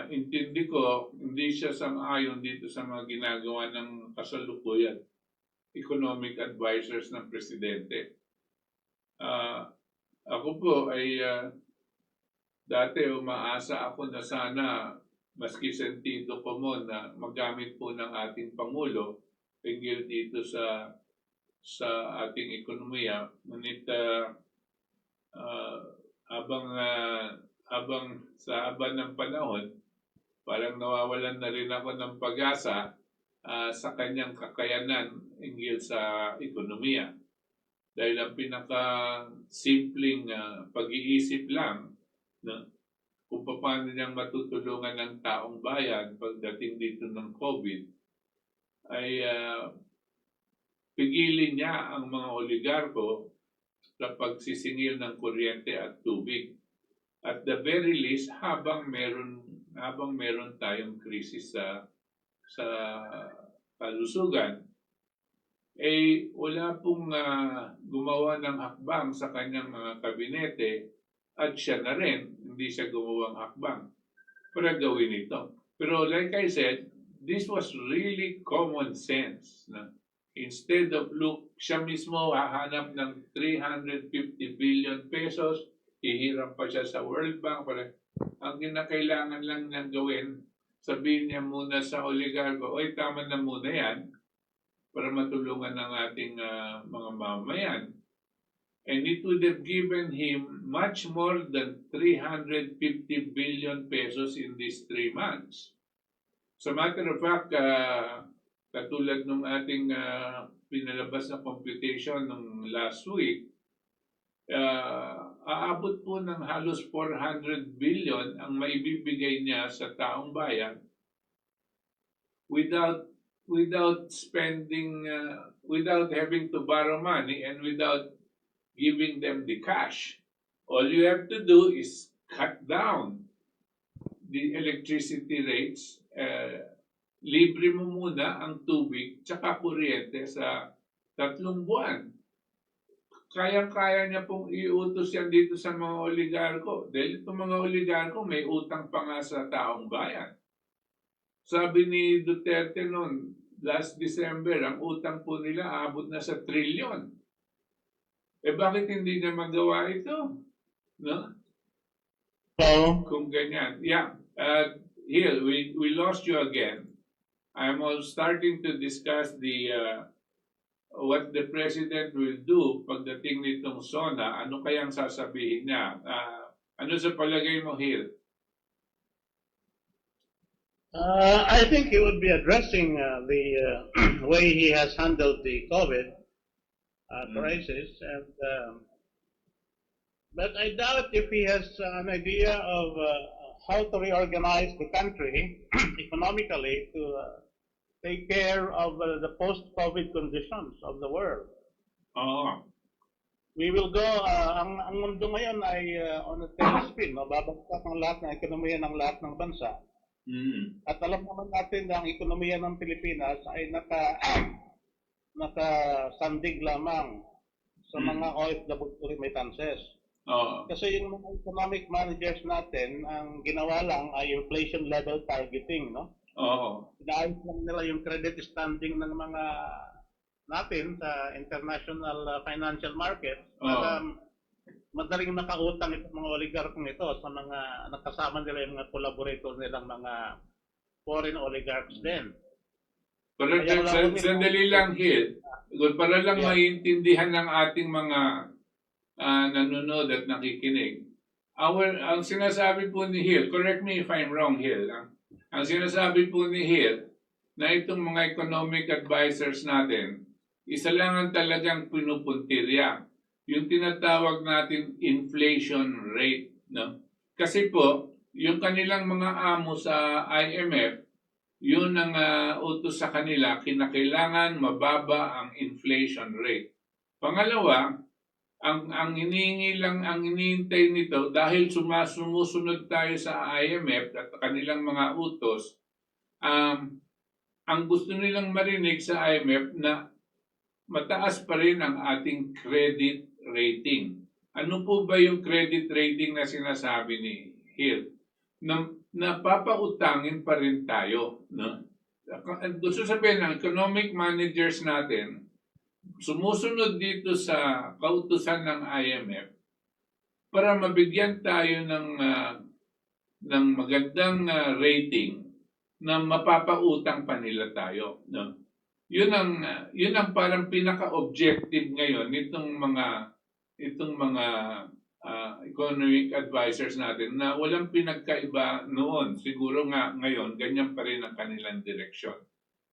intindi ko, hindi siya sang-ayon dito sa mga ginagawa ng kasalukuyan economic advisors ng presidente. Ako po ay dati umaasa ako na sana maski sentido común na magamit po ng ating Pangulo tingil dito sa ating ekonomiya. Ngunit habang sa haba ng panahon, parang nawawalan na rin ako ng pag-asa sa kanyang kakayanan hinggil sa ekonomiya. Dahil ang pinaka-simpleng pag-iisip lang na kung paano niyang matutulungan ng taong bayan pagdating dito ng COVID, ay pigilin niya ang mga oligarko sa pagsisingil ng kuryente at tubig. At the very least, habang meron tayong krisis sa kalusugan. wala pong gumawa ng hakbang sa kanyang mga kabinete at siya na rin, hindi siya gumawang hakbang para gawin ito. Pero like I said, this was really common sense. Na? Instead of siya mismo hahanap ng 350 billion pesos, hihiram pa siya sa World Bank. Ang kinakailangan lang niyang gawin, sabihin niya muna sa oligarko, oy, tama na muna yan para matulungan ng ating mga mamamayan. And it would have given him much more than 350 billion pesos in these 3 months. As a matter of fact, katulad ng ating pinalabas na computation ng last week, aabot po ng halos 400 billion ang maibibigay niya sa taong bayan without spending, without having to borrow money and without giving them the cash. All you have to do is cut down the electricity rates. Libre mo muna ang tubig tsaka kuryente sa 3 buwan. Kaya-kaya niya pong iutos yan dito sa mga oligarko. Dahil itong mga oligarko may utang pa nga sa taong bayan. Sabi ni Duterte noon, last December, ang utang po nila abot na sa trilyon. Bakit hindi niya magawa ito? No? So, Kung ganyan. Yeah. Gil, we lost you again. I'm all starting to discuss what the president will do pagdating nitong SONA. Ano kayang sasabihin niya? Ano sa palagay mo, Gil? I think he would be addressing the way he has handled the COVID crisis, and but I doubt if he has an idea of how to reorganize the country economically to take care of the post-COVID conditions of the world. Oo. We will go, ang mundo ngayon ay on a tailspin, babagsak ang lahat ng ekonomiya ng lahat ng bansa. At alam naman natin na ang ekonomiya ng Pilipinas ay nakasandig lamang sa mga OFW remittances. Kasi yung mga economic managers natin, ang ginawa lang ay inflation level targeting, no? Inaayos lang nila yung credit standing ng mga natin sa international financial market para madaling makautang itong mga oligarkong ito sa mga nakasama nila yung mga collaborator nilang mga foreign oligarchs din. Pero sandali lang, Gil. Para lang maintindihan ng ating mga nanonood at nakikinig. Ang sinasabi po ni Gil, correct me if I'm wrong, Gil. Ang sinasabi po ni Gil na itong mga economic advisors natin, isa lang ang talagang pinupuntirya. Yung tinatawag natin inflation rate. No? Kasi po, yung kanilang mga amo sa IMF, yun ang utos sa kanila, kinakailangan mababa ang inflation rate. Pangalawa, ang hinihintay nito dahil sumusunod tayo sa IMF at kanilang mga utos, ang gusto nilang marinig sa IMF na mataas pa rin ang ating credit rating. Ano po ba yung credit rating na sinasabi ni Gil? Napapautangin pa rin tayo. No? Gusto sabihin, ang economic managers natin, sumusunod dito sa kautusan ng IMF para mabigyan tayo ng magandang rating na mapapautang pa nila tayo. No? Yun ang parang pinaka-objective ngayon nitong mga economic advisors natin na walang pinagkaiba noon. Siguro nga ngayon, ganyan pa rin ang kanilang direksyon.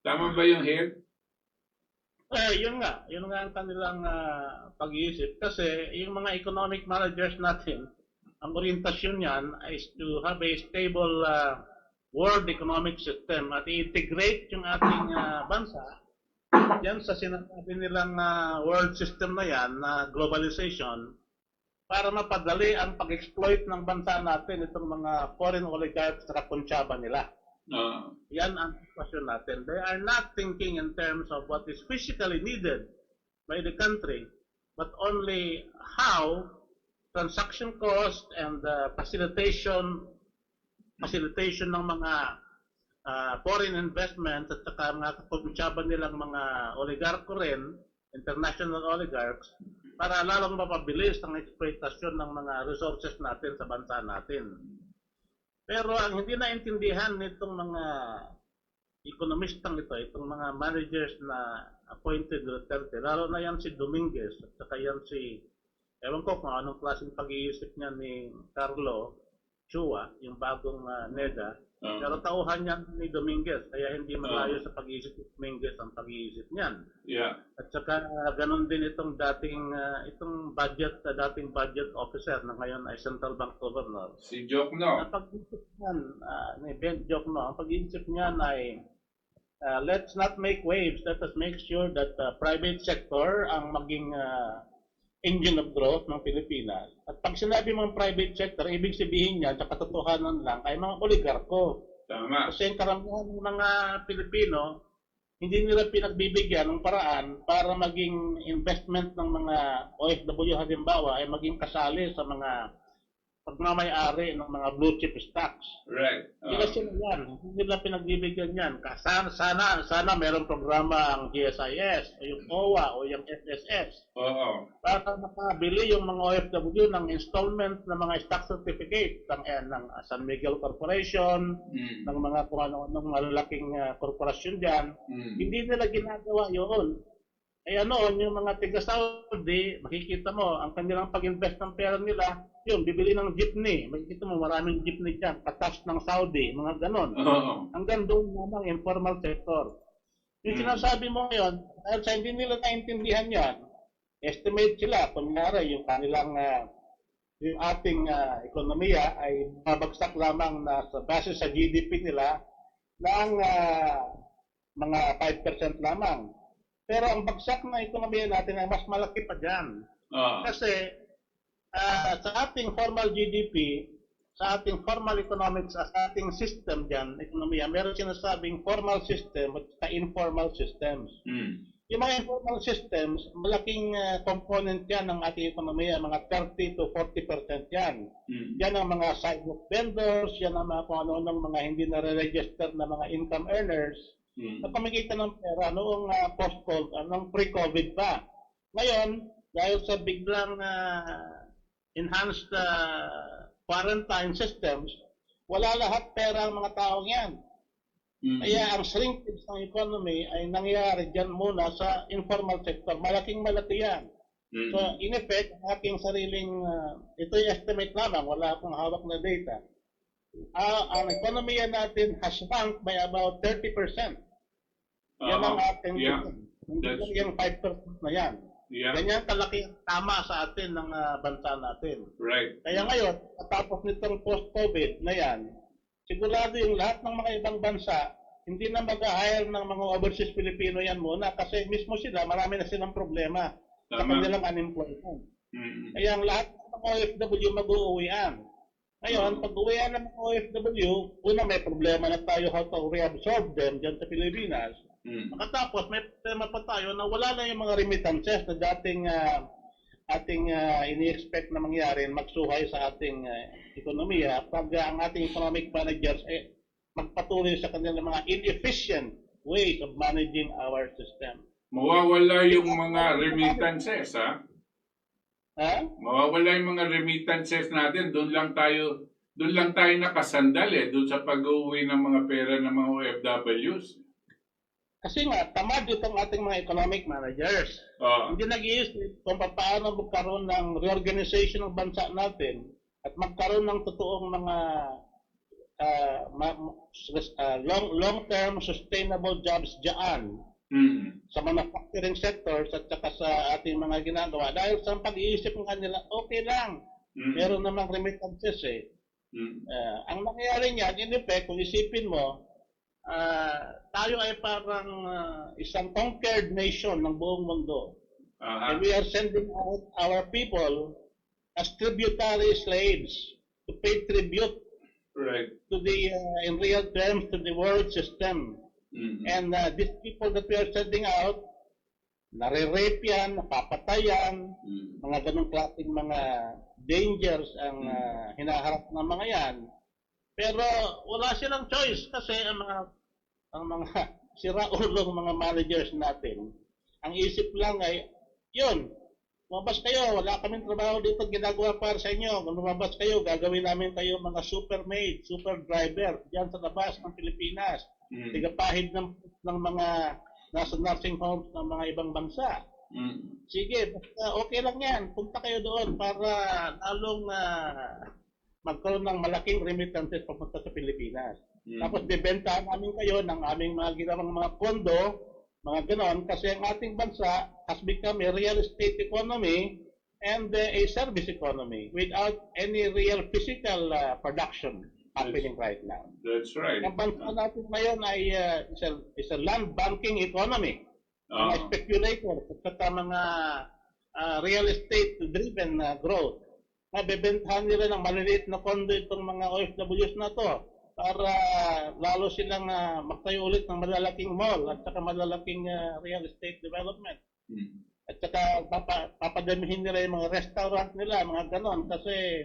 Tama ba yung Gil? Yun nga ang kanilang pag-iisip. Kasi yung mga economic managers natin, ang orientasyon niyan is to have a stable world economic system at i-integrate yung ating bansa yan sa sinasabi nilang world system na yan, na globalization, para mapadali ang pag-exploit ng bansa natin itong mga foreign oligarchs na kakuntsaba nila. Yan ang sitwasyon natin. They are not thinking in terms of what is physically needed by the country, but only how transaction cost and facilitation ng mga foreign investment at saka mga kakuntsaban nilang mga oligarko rin, international oligarchs, para lalong mapabilis ang exploitasyon ng mga resources natin sa bansa natin. Pero ang hindi naintindihan nitong mga ekonomistang ito, itong mga managers na appointed Duterte, lalo na yan si Dominguez at saka yan si, ewan ko kung anong klaseng pag-iisip niya ni Carlo Chua, yung bagong NEDA, pero tauhan niya ni Dominguez, kaya hindi malayo sa pag-iisip ni Dominguez ang pag-iisip niyan. Yeah. At saka ganun din itong dating budget officer na ngayon ay Central Bank Governor. Si Jokno. Ang pag-iisip niyan, ni Ben Jokno, ang pag-iisip niyan ay let's not make waves, let us make sure that private sector ang maging engine of growth ng Pilipinas. At pag sinabi mong private sector, ibig sabihin niya, sa katotohanan lang, ay mga oligarko. Tama. Kasi ang karamihan ng mga Pilipino, hindi nila pinagbibigyan ng paraan para maging investment ng mga OFW halimbawa ay maging kasali sa mga pagmamayari ng mga blue chip stocks. Right. Hindi sila yan. Hindi nila pinagbibigyan yan. Sana mayroong programa ang GSIS o yung OWA o yung SSS. Para makabili yung mga OFW ng installment ng mga stock certificate ng San Miguel Corporation, ng mga kung ano, ng malalaking korporasyon dyan. Hindi nila ginagawa yun. Kaya noon, yung mga tiga-Saudi, makikita mo, ang kanilang pag-invest ng pera nila, yun, bibili ng jeepney. Makikita mo, maraming jeepney dyan, katas ng Saudi, mga ganon. Hanggang doon naman, informal sector. Yung sinasabi mo ngayon, dahil sa hindi nila naintindihan yan, estimate sila, kunyari, yung kanilang, yung ating ekonomiya ay mabagsak lamang na sa base sa GDP nila ng mga 5% lamang. Pero ang bagsak na ekonomiya natin ay mas malaki pa dyan. Kasi sa ating formal GDP, sa ating formal economics, sa ating system dyan, ekonomiya, meron sinasabing formal system at informal systems. Yung mga informal systems, malaking component yan ng ating ekonomiya, mga 30 to 40% yan. Yan ang mga sidewalk vendors, yan ang mga kung ano ng mga hindi na-register na mga income earners, na kumikita ng pera noong noong pre-COVID pa. Ngayon, dahil sa biglang enhanced quarantine systems, wala lahat pera ang mga taong yan. Kaya ang shrinkage ng economy ay nangyari dyan muna sa informal sector. Malaking malaki yan. So, in effect, ang aking sariling, ito'y estimate lamang, wala akong hawak na data. Ang ekonomiya natin has shrunk by about 30%. Yan ang ating yung 5% na yan. Ganyan kalaki ang tama sa atin ng bansa natin. Right. Kaya ngayon, tapos nitong post-COVID na yan, sigurado yung lahat ng mga ibang bansa, hindi na mag-hire ng mga overseas Filipino yan muna kasi mismo sila, marami na silang problema sa kanilang unemployment. Kaya ang lahat ng mga OFW mag-uuwian. Ngayon, pag uwian ng mga OFW, una may problema na tayo how to reabsorb them dyan sa Pilipinas. Makatapos, may tema pa tayo na wala na yung mga remittances na dating ating ini-expect na mangyari magsuhay sa ating ekonomiya pag ang ating economic managers magpatuloy sa kanilang mga inefficient ways of managing our system. Mawawala yung mga remittances, ha? Mawawala yung mga remittances natin. Doon lang tayo nakasandal doon sa pag-uwi ng mga pera ng mga OFWs. Kasi nga, tamad itong ating mga economic managers. Hindi nag-iisip kung paano magkaroon ng reorganization ng bansa natin at magkaroon ng totoong mga long-term sustainable jobs dyan sa manufacturing sectors at saka sa ating mga ginagawa. Dahil sa pag-iisip ng kanila, okay lang. Meron namang remittances ang nangyayari niyan, in effect, kung isipin mo, tayo ay parang isang conquered nation ng buong mundo. And we are sending out our people as tributary slaves to pay tribute Right. to the in real terms to the world system. And these people that we are sending out, nare-rape yan, napapatayan, mga ganong klaseng mga dangers ang hinaharap ng mga yan. Pero wala silang choice kasi ang mga sira-ulong mga managers natin, ang isip lang ay, yun, lumabas kayo, wala kaming trabaho dito ginagawa para sa inyo. Kung lumabas kayo, gagawin namin kayo mga super maid, super driver diyan sa labas ng Pilipinas. Tigapahid ng mga nasa nursing homes ng mga ibang bansa. Sige, okay lang yan. Punta kayo doon para lalong magkaroon ng malaking remittances papunta sa Pilipinas. Tapos bibentahan namin kayo ng aming mga ginawang mga pondo, mga ganon, kasi ang ating bansa has become a real estate economy and a service economy without any real physical production happening right now. That's right. Ang bansa natin ngayon ay is a land banking economy. Mga speculators at mga real estate driven growth. Mabebentahan nila ng maliliit na condo itong mga OFWs na to para lalo silang magtayo ulit ng malalaking mall at saka malalaking real estate development. At saka papadamihin nila yung mga restaurant nila, mga ganon. Kasi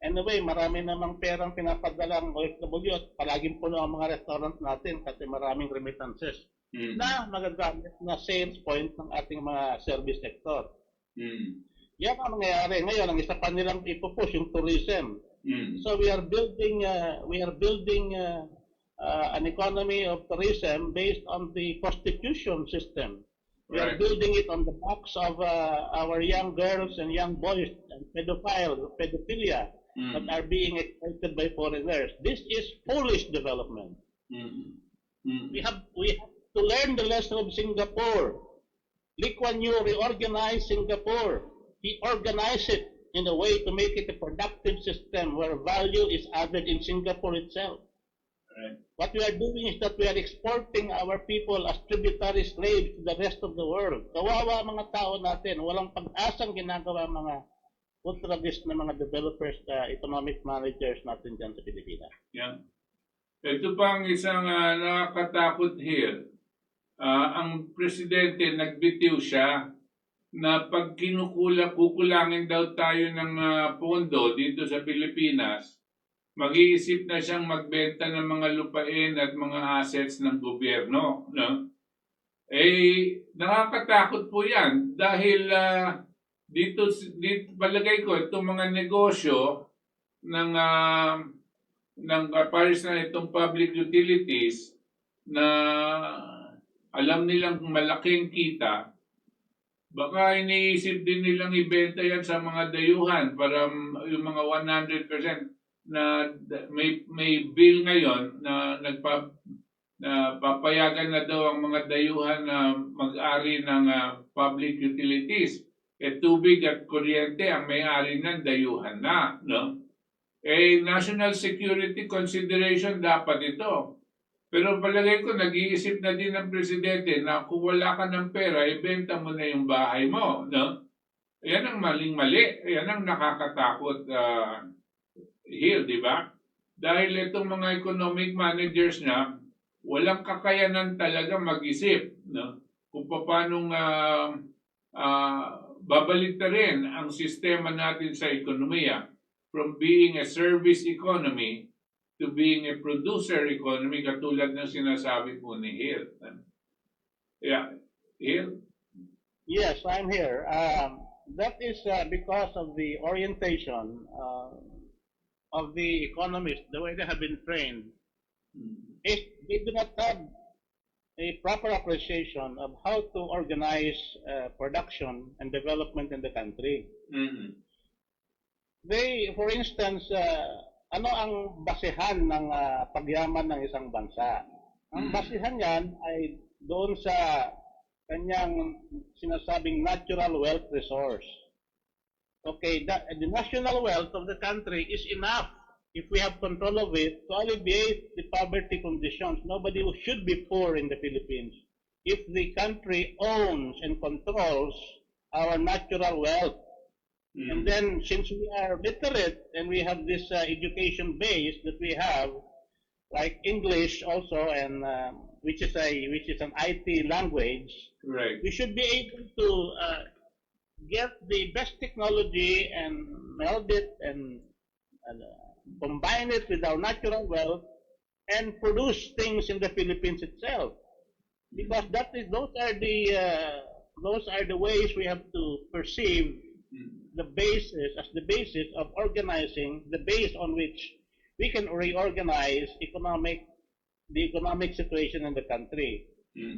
anyway, marami namang perang pinapadala ang OFW at palaging puno ang mga restaurant natin kasi maraming remittances na magagamit na sales point ng ating mga service sector. Yan ang nangyayari ngayon. Ang isa pa nilang ipupush yung tourism. So we are building an economy of tourism based on the prostitution system. We are building it on the backs of our young girls and young boys and pedophilia that are being exploited by foreigners. This is foolish development. We have to learn the lesson of Singapore. Lee Kuan Yew reorganized Singapore. He organized it in a way to make it a productive system where value is added in Singapore itself. Right. What we are doing is that we are exporting our people as tributary slaves to the rest of the world. Kawawa mga tao natin, walang pag-asang ginagawa mga ultra-rich na mga developers, economic managers natin dyan sa Pilipinas. Yeah. Ito pa ang isang nakakatakot here. Ang presidente nagbitiw siya na pag kukulangin daw tayo ng pondo dito sa Pilipinas, mag-iisip na siyang magbenta ng mga lupain at mga assets ng gobyerno. No? Nakakatakot po yan dahil dito palagay ko itong mga negosyo ng pares na itong public utilities na alam nilang malaking kita, baka iniisip din nilang ibenta yan sa mga dayuhan para yung mga 100% na may bill ngayon na papayagan na daw ang mga dayuhan na mag-ari ng public utilities. Tubig at kuryente ang may-ari ng dayuhan na, no? National security consideration dapat ito. Pero palagay ko, nag-iisip na din ng presidente na kung wala ka ng pera, ibenta mo na yung bahay mo. No? Yan ang maling-mali. Yan ang nakakatakot, Gil, di ba? Dahil itong mga economic managers na walang kakayanan talaga mag-isip. No? Kung paano babaliktarin ang sistema natin sa ekonomiya from being a service economy to being a producer economy, katulad ng sinasabi po ni Gil. Yeah. Gil? Yes, I'm here. That is because of the orientation of the economists, the way they have been trained. They do not have a proper appreciation of how to organize production and development in the country. They, for instance, ano ang basehan ng pagyaman ng isang bansa? Ang basehan yan ay doon sa kanyang sinasabing natural wealth resource. Okay, the national wealth of the country is enough if we have control of it to alleviate the poverty conditions. Nobody should be poor in the Philippines if the country owns and controls our natural wealth. And then since we are literate and we have this education base that we have, like English also, and which is an IT language, Right. we should be able to get the best technology and meld it and combine it with our natural wealth and produce things in the Philippines itself. Because those are the ways we have to perceive the basis of organizing, the base on which we can reorganize the economic situation in the country.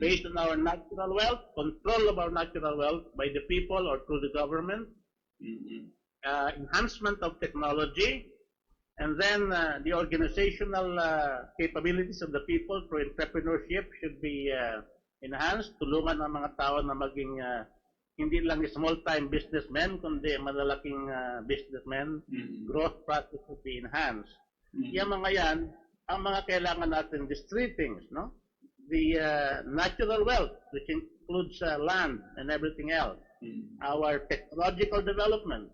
Based on our natural wealth, control of our natural wealth by the people or through the government, enhancement of technology, and then the organizational capabilities of the people through entrepreneurship should be enhanced. Tulungan ang mga tao na maging hindi lang small-time businessmen, kundi malalaking businessmen. Growth process should be enhanced. Yung mga yan, ang mga kailangan natin, these three things, no? The natural wealth, which includes land and everything else, our technological development,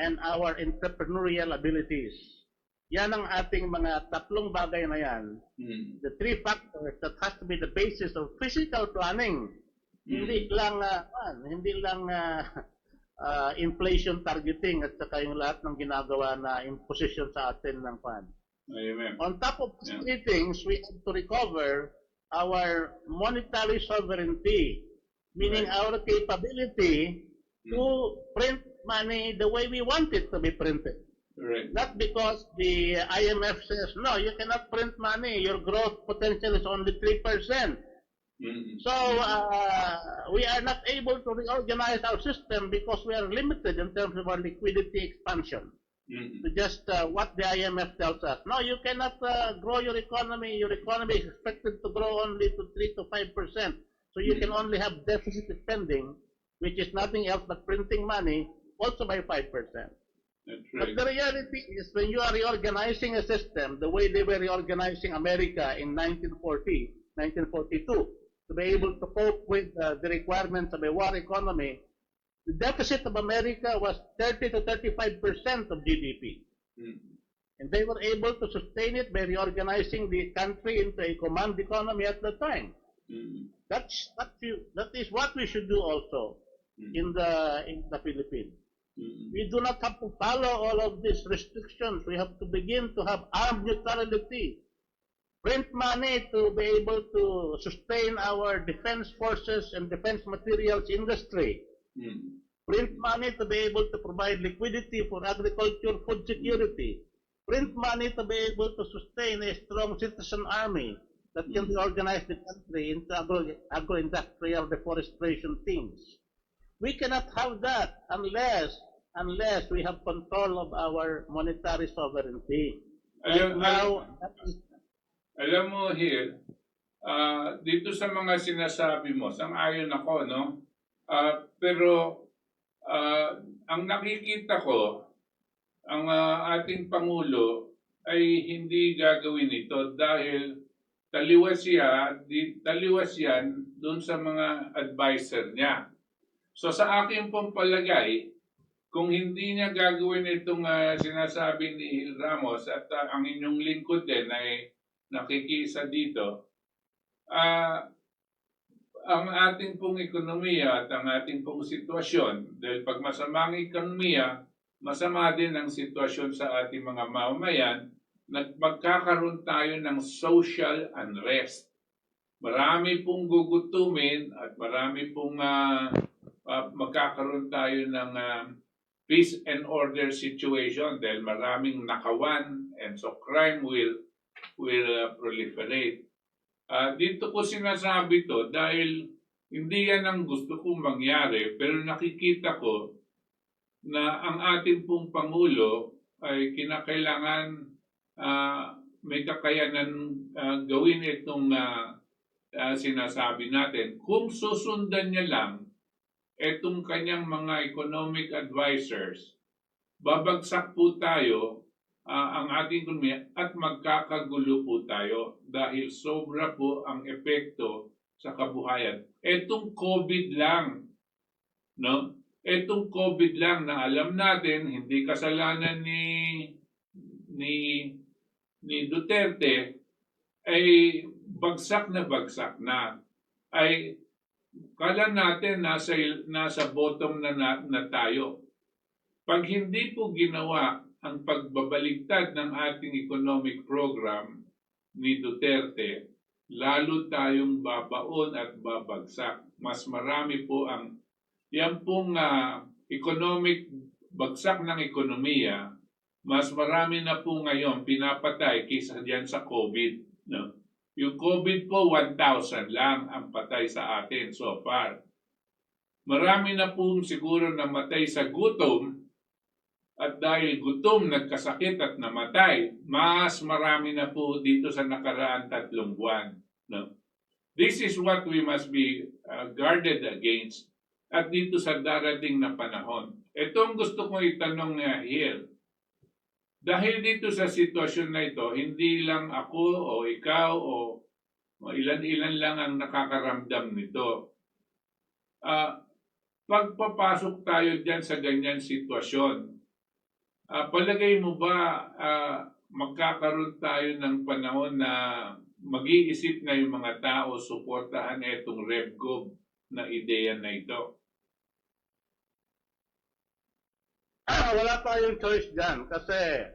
and our entrepreneurial abilities. Yan ang ating mga tatlong bagay na yan. The three factors that has to be the basis of physical planning. Hindi lang inflation targeting at saka yung lahat ng ginagawa na imposition sa atin ng fund. Amen. On top of these three things, we have to recover our monetary sovereignty, meaning our capability to print money the way we want it to be printed. Right. Not because the IMF says, no, you cannot print money, your growth potential is only 3%. So we are not able to reorganize our system because we are limited in terms of our liquidity expansion. To just what the IMF tells us. No, you cannot grow your economy. Your economy is expected to grow only to 3 to 5%. So you can only have deficit spending, which is nothing else but printing money, also by 5%. That's right. But the reality is when you are reorganizing a system, the way they were reorganizing America in 1942, to be able to cope with the requirements of a war economy, the deficit of America was 30 to 35% of GDP. And they were able to sustain it by reorganizing the country into a command economy at the time. That is what we should do also in the Philippines. We do not have to follow all of these restrictions. We have to begin to have armed neutrality. Print money to be able to sustain our defense forces and defense materials industry. Print money to be able to provide liquidity for agriculture, food security. Print money to be able to sustain a strong citizen army that can reorganize the country into agro-industrial deforestation things. We cannot have that unless we have control of our monetary sovereignty. Alam mo, Gil, dito sa mga sinasabi mo, sang-ayon ako, no? Pero ang nakikita ko, ang ating Pangulo ay hindi gagawin ito dahil taliwas yan doon sa mga advisor niya. So sa akin pong palagay, kung hindi niya gagawin itong sinasabi ni Gil Ramos at ang inyong lingkod din ay nakikisa dito, ang ating pong ekonomiya at ang ating pong sitwasyon, dahil pag masama ang ekonomiya, masama din ang sitwasyon sa ating mga mamamayan, magkakaroon tayo ng social unrest. Marami pong gugutumin at marami pong magkakaroon tayo ng peace and order situation dahil maraming nakawan, and so crime will proliferate. Dito ko sinasabi to dahil hindi yan ang gusto kong mangyari, pero nakikita ko na ang ating pong Pangulo ay kinakailangan may kakayanan gawin itong sinasabi natin. Kung susundan niya lang itong kanyang mga economic advisors, babagsak po tayo ang ating ekonomiya at magkakagulo po tayo dahil sobra po ang epekto sa kabuhayan. Etong COVID lang, no? Etong COVID lang na alam natin, hindi kasalanan ni, ni Duterte, ay bagsak na. Ay kala natin nasa bottom na tayo. Pag hindi po ginawa ang pagbabaligtad ng ating economic program ni Duterte, lalo tayong babaon at babagsak. Mas marami po yan pong bagsak ng ekonomiya, mas marami na po ngayon pinapatay kaysa diyan sa COVID. No? Yung COVID po, 1,000 lang ang patay sa atin so far. Marami na po siguro namatay sa gutom, at dahil gutom, nagkasakit at namatay, mas marami na po dito sa nakaraan 3 buwan. No? This is what we must be guarded against at dito sa darating na panahon. Ito ang gusto kong itanong here. Dahil dito sa sitwasyon na ito, hindi lang ako o ikaw o ilan-ilan lang ang nakakaramdam nito. Pagpapasok tayo dyan sa ganyan sitwasyon, palagay mo ba magkakaroon tayo ng panahon na mag-iisip na yung mga tao suportahan itong RevGov na ideya na ito? Wala tayong choice dyan kasi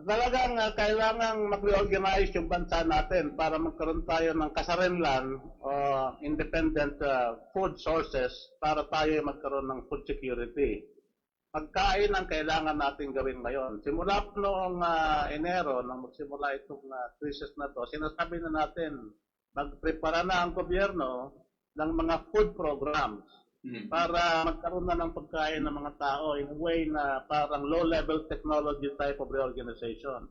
talagang kailangan mag-reorganize yung bansa natin para magkaroon tayo ng kasarinlan o independent food sources para tayo magkaroon ng food security. Pagkain ang kailangan natin gawin ngayon. Simula po noong Enero, nang magsimula itong crisis na to, sinasabi na natin, magprepara na ang gobyerno ng mga food programs para magkaroon na ng pagkain ng mga tao in a way na parang low-level technology type of reorganization.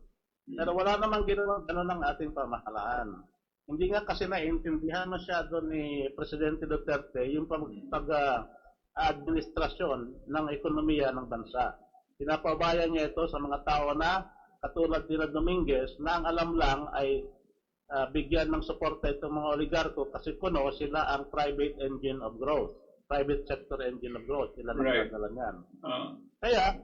Pero wala namang ginawa gano'n ng ating pamahalaan. Hindi nga kasi naiintindihan masyado ni Presidente Duterte yung administrasyon ng ekonomiya ng bansa. Pinapabayan niya ito sa mga tao na katulad nila Dominguez na ang alam lang ay bigyan ng suporta itong mga oligarko kasi kuno sila ang private engine of growth. Private sector engine of growth. Sila nagdadala niyan. Kaya,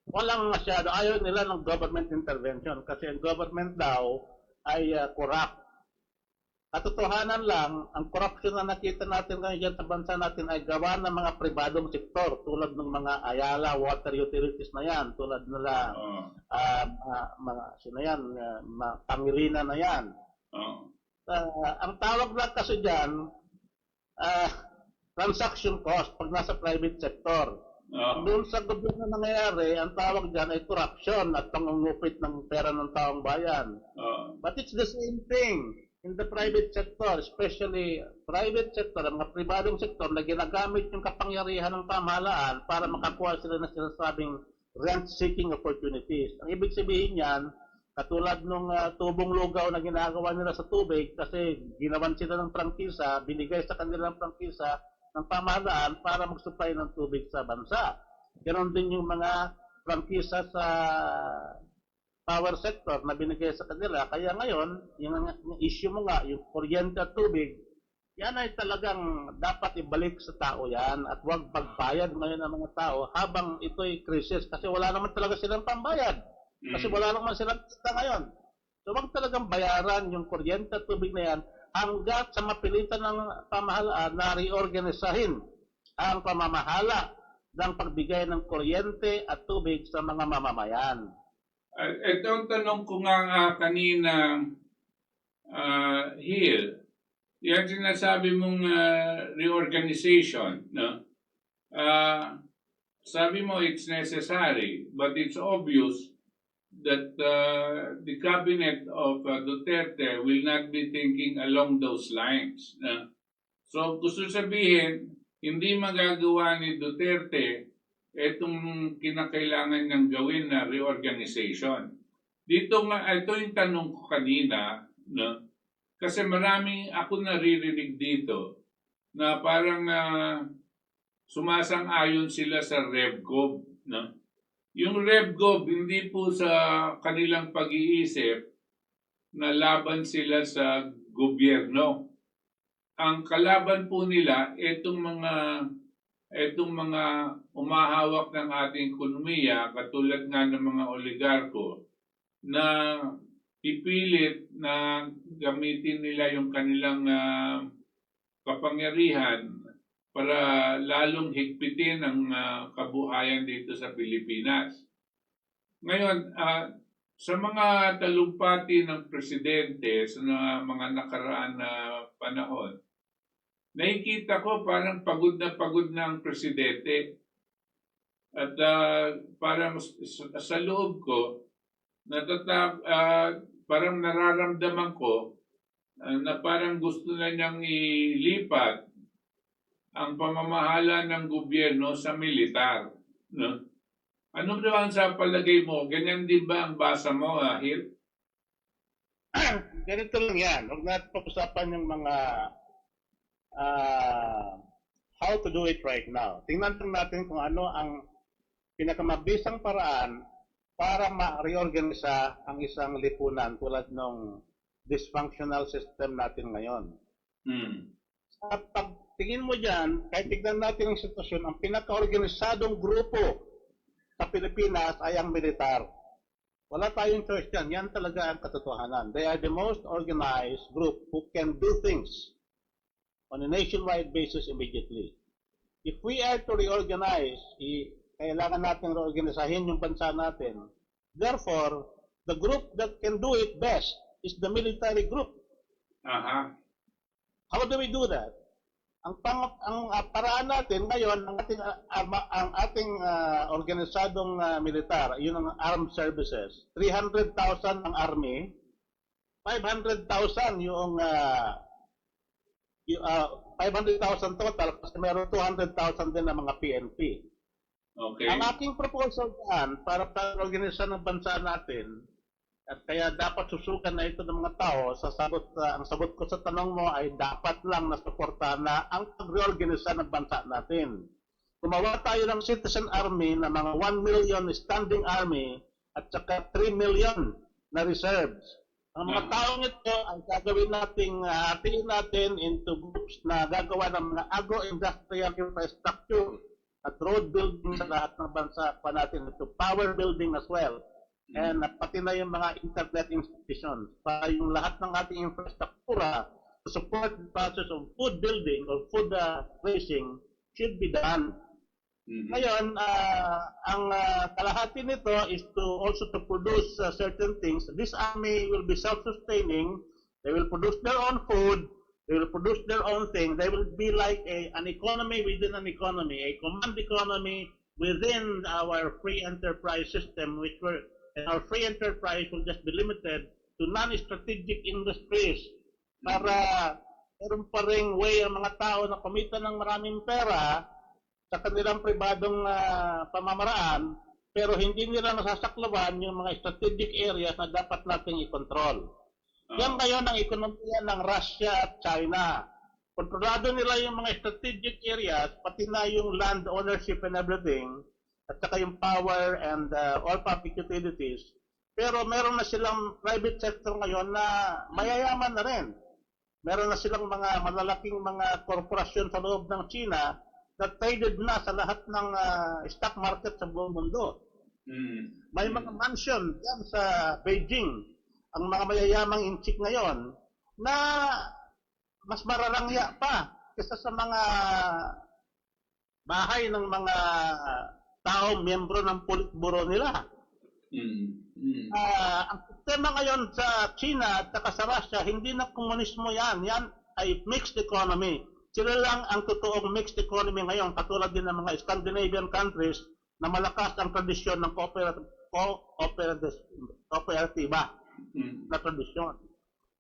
walang masyado. Ayaw nila ng government intervention kasi ang government daw ay corrupt. Katotohanan lang, ang corruption na nakita natin ngayon dyan sa bansa natin ay gawa ng mga pribadong sektor tulad ng mga Ayala, water utilities na yan, tulad nila mga Pangilinan na yan. Ang tawag lang kasi dyan, transaction cost pag nasa private sector. Doon sa gobyerno nangyayari, ang tawag dyan ay corruption at pangungupit ng pera ng taong bayan. But it's the same thing in the private sector, especially private sector, ang mga pribadong sektor na ginagamit yung kapangyarihan ng pamahalaan para makakuha sila ng sinasabing rent-seeking opportunities. Ang ibig sabihin yan, katulad nung tubong lugaw na ginagawa nila sa tubig kasi ginawan sila ng prangkisa, binigay sa kanilang prangkisa ng pamahalaan para mag-supply ng tubig sa bansa. Ganon din yung mga prangkisa sa power sector na binigay sa kanila. Kaya ngayon, yung issue mo nga, yung kuryente at tubig, yan ay talagang dapat ibalik sa tao yan at huwag pagbayad ngayon ng mga tao habang ito'y krisis kasi wala naman talaga silang pambayad. Kasi wala naman silang kita ngayon. So huwag talagang bayaran yung kuryente at tubig na yan hanggat sa mapilitan ng pamahalaan na reorganisahin ang pamamahala ng pagbigay ng kuryente at tubig sa mga mamamayan. Ito ang tanong ko nga kanina, Gil. Yan sinasabi mong reorganization. No? Sabi mo it's necessary, but it's obvious that the cabinet of Duterte will not be thinking along those lines. So gusto sabihin, hindi magagawa ni Duterte itong kinakailangan niyang gawin na reorganization. Dito nga, ito yung tanong ko kanina, no? Kasi maraming ako naririnig dito na parang sumasang-ayon sila sa RevGov. No? Yung RevGov, hindi po sa kanilang pag-iisip na laban sila sa gobyerno. Ang kalaban po nila, itong mga itong mga umahawak ng ating ekonomiya, katulad nga ng mga oligarko, na ipilit na gamitin nila yung kanilang kapangyarihan para lalong higpitin ang kabuhayan dito sa Pilipinas. Ngayon, sa mga talumpati ng presidente sa mga nakaraan na panahon, nakikita ko parang pagod na ang presidente. At parang sa loob ko, parang nararamdaman ko na parang gusto na niyang ilipat ang pamamahala ng gobyerno sa militar. No? Ano ba ang sa palagay mo? Ganyan din ba ang basa mo, Hil? Ganito lang yan. Huwag natin pag-usapan yung mga how to do it right now. Tingnan natin kung ano ang pinakamabisang paraan para ma-reorganisa ang isang lipunan tulad ng dysfunctional system natin ngayon. At pagtingin mo dyan, kahit tignan natin ang sitwasyon, ang pinaka-organisadong grupo sa Pilipinas ay ang militar. Wala tayong choice dyan. Yan talaga ang katotohanan. They are the most organized group who can do things on a nationwide basis immediately. If we are to reorganize, kailangan natin reorganisahin yung bansa natin. Therefore, the group that can do it best is the military group. How do we do that? Ang paraan natin ngayon, ang ating organisadong militar, yun ang armed services. 300,000 ang army, 500,000 yung 500,000 total kasi meron 200,000 din ng mga PNP. Okay. Ang aking proposal dyan para organisa ng bansa natin, at kaya dapat susukan na ito ng mga tao, ang sagot ko sa tanong mo ay dapat lang nasuportahan na ang pag-reorganisa ng bansa natin. Gumawa tayo ng citizen army na mga 1 million standing army at saka 3 million na reserves. Ang mga taong ito ay gagawin hatiin natin into groups na gagawa ng mga agro-industrial infrastructure at road building sa lahat ng bansa pa natin, ito power building as well. And pati na yung mga internet institutions para yung lahat ng ating infrastruktura to support the process of food building or food raising should be done. Ngayon, ang kalahati nito is to also to produce certain things. This army will be self-sustaining. They will produce their own food. They will produce their own thing. They will be like an economy within an economy, a command economy within our free enterprise system, and our free enterprise will just be limited to non-strategic industries para meron pa ring way ang mga tao na kumita ng maraming pera sa kanilang pribadong pamamaraan, pero hindi nila nasasaklawan yung mga strategic areas na dapat nating i-control. Yan ngayon ang ekonomiya ng Russia at China. Kontrolado nila yung mga strategic areas, pati na yung land ownership and everything, at saka yung power and all public utilities. Pero meron na silang private sector ngayon na mayayaman na rin. Meron na silang mga malalaking mga korporasyon sa loob ng China na traded na sa lahat ng stock market sa buong mundo. May mga mansion yan sa Beijing, ang mga mayayamang inchik ngayon, na mas mararangya pa kaysa sa mga bahay ng mga taong miyembro ng politburo nila. Ang sistema ngayon sa China at sa Russia, hindi na komunismo yan. Yan ay mixed economy. Sila lang ang totoong mixed economy ngayon, katulad din ng mga Scandinavian countries na malakas ang tradisyon ng kooperatiba na tradisyon.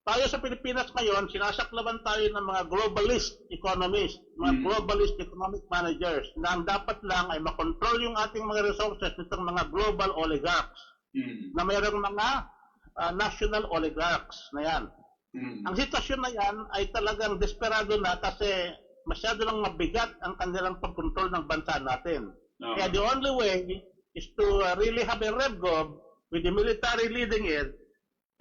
Tayo sa Pilipinas ngayon, sinasaklaban tayo ng mga globalist economists, mga globalist economic managers, na ang dapat lang ay makontrol yung ating mga resources nitong mga global oligarchs, na mayroong mga national oligarchs na yan. Ang sitwasyon na yan ay talagang desperado na kasi masyado lang mabigat ang kanilang pagkontrol ng bansa natin. Kaya the only way is to really have a RevGov with the military leading it,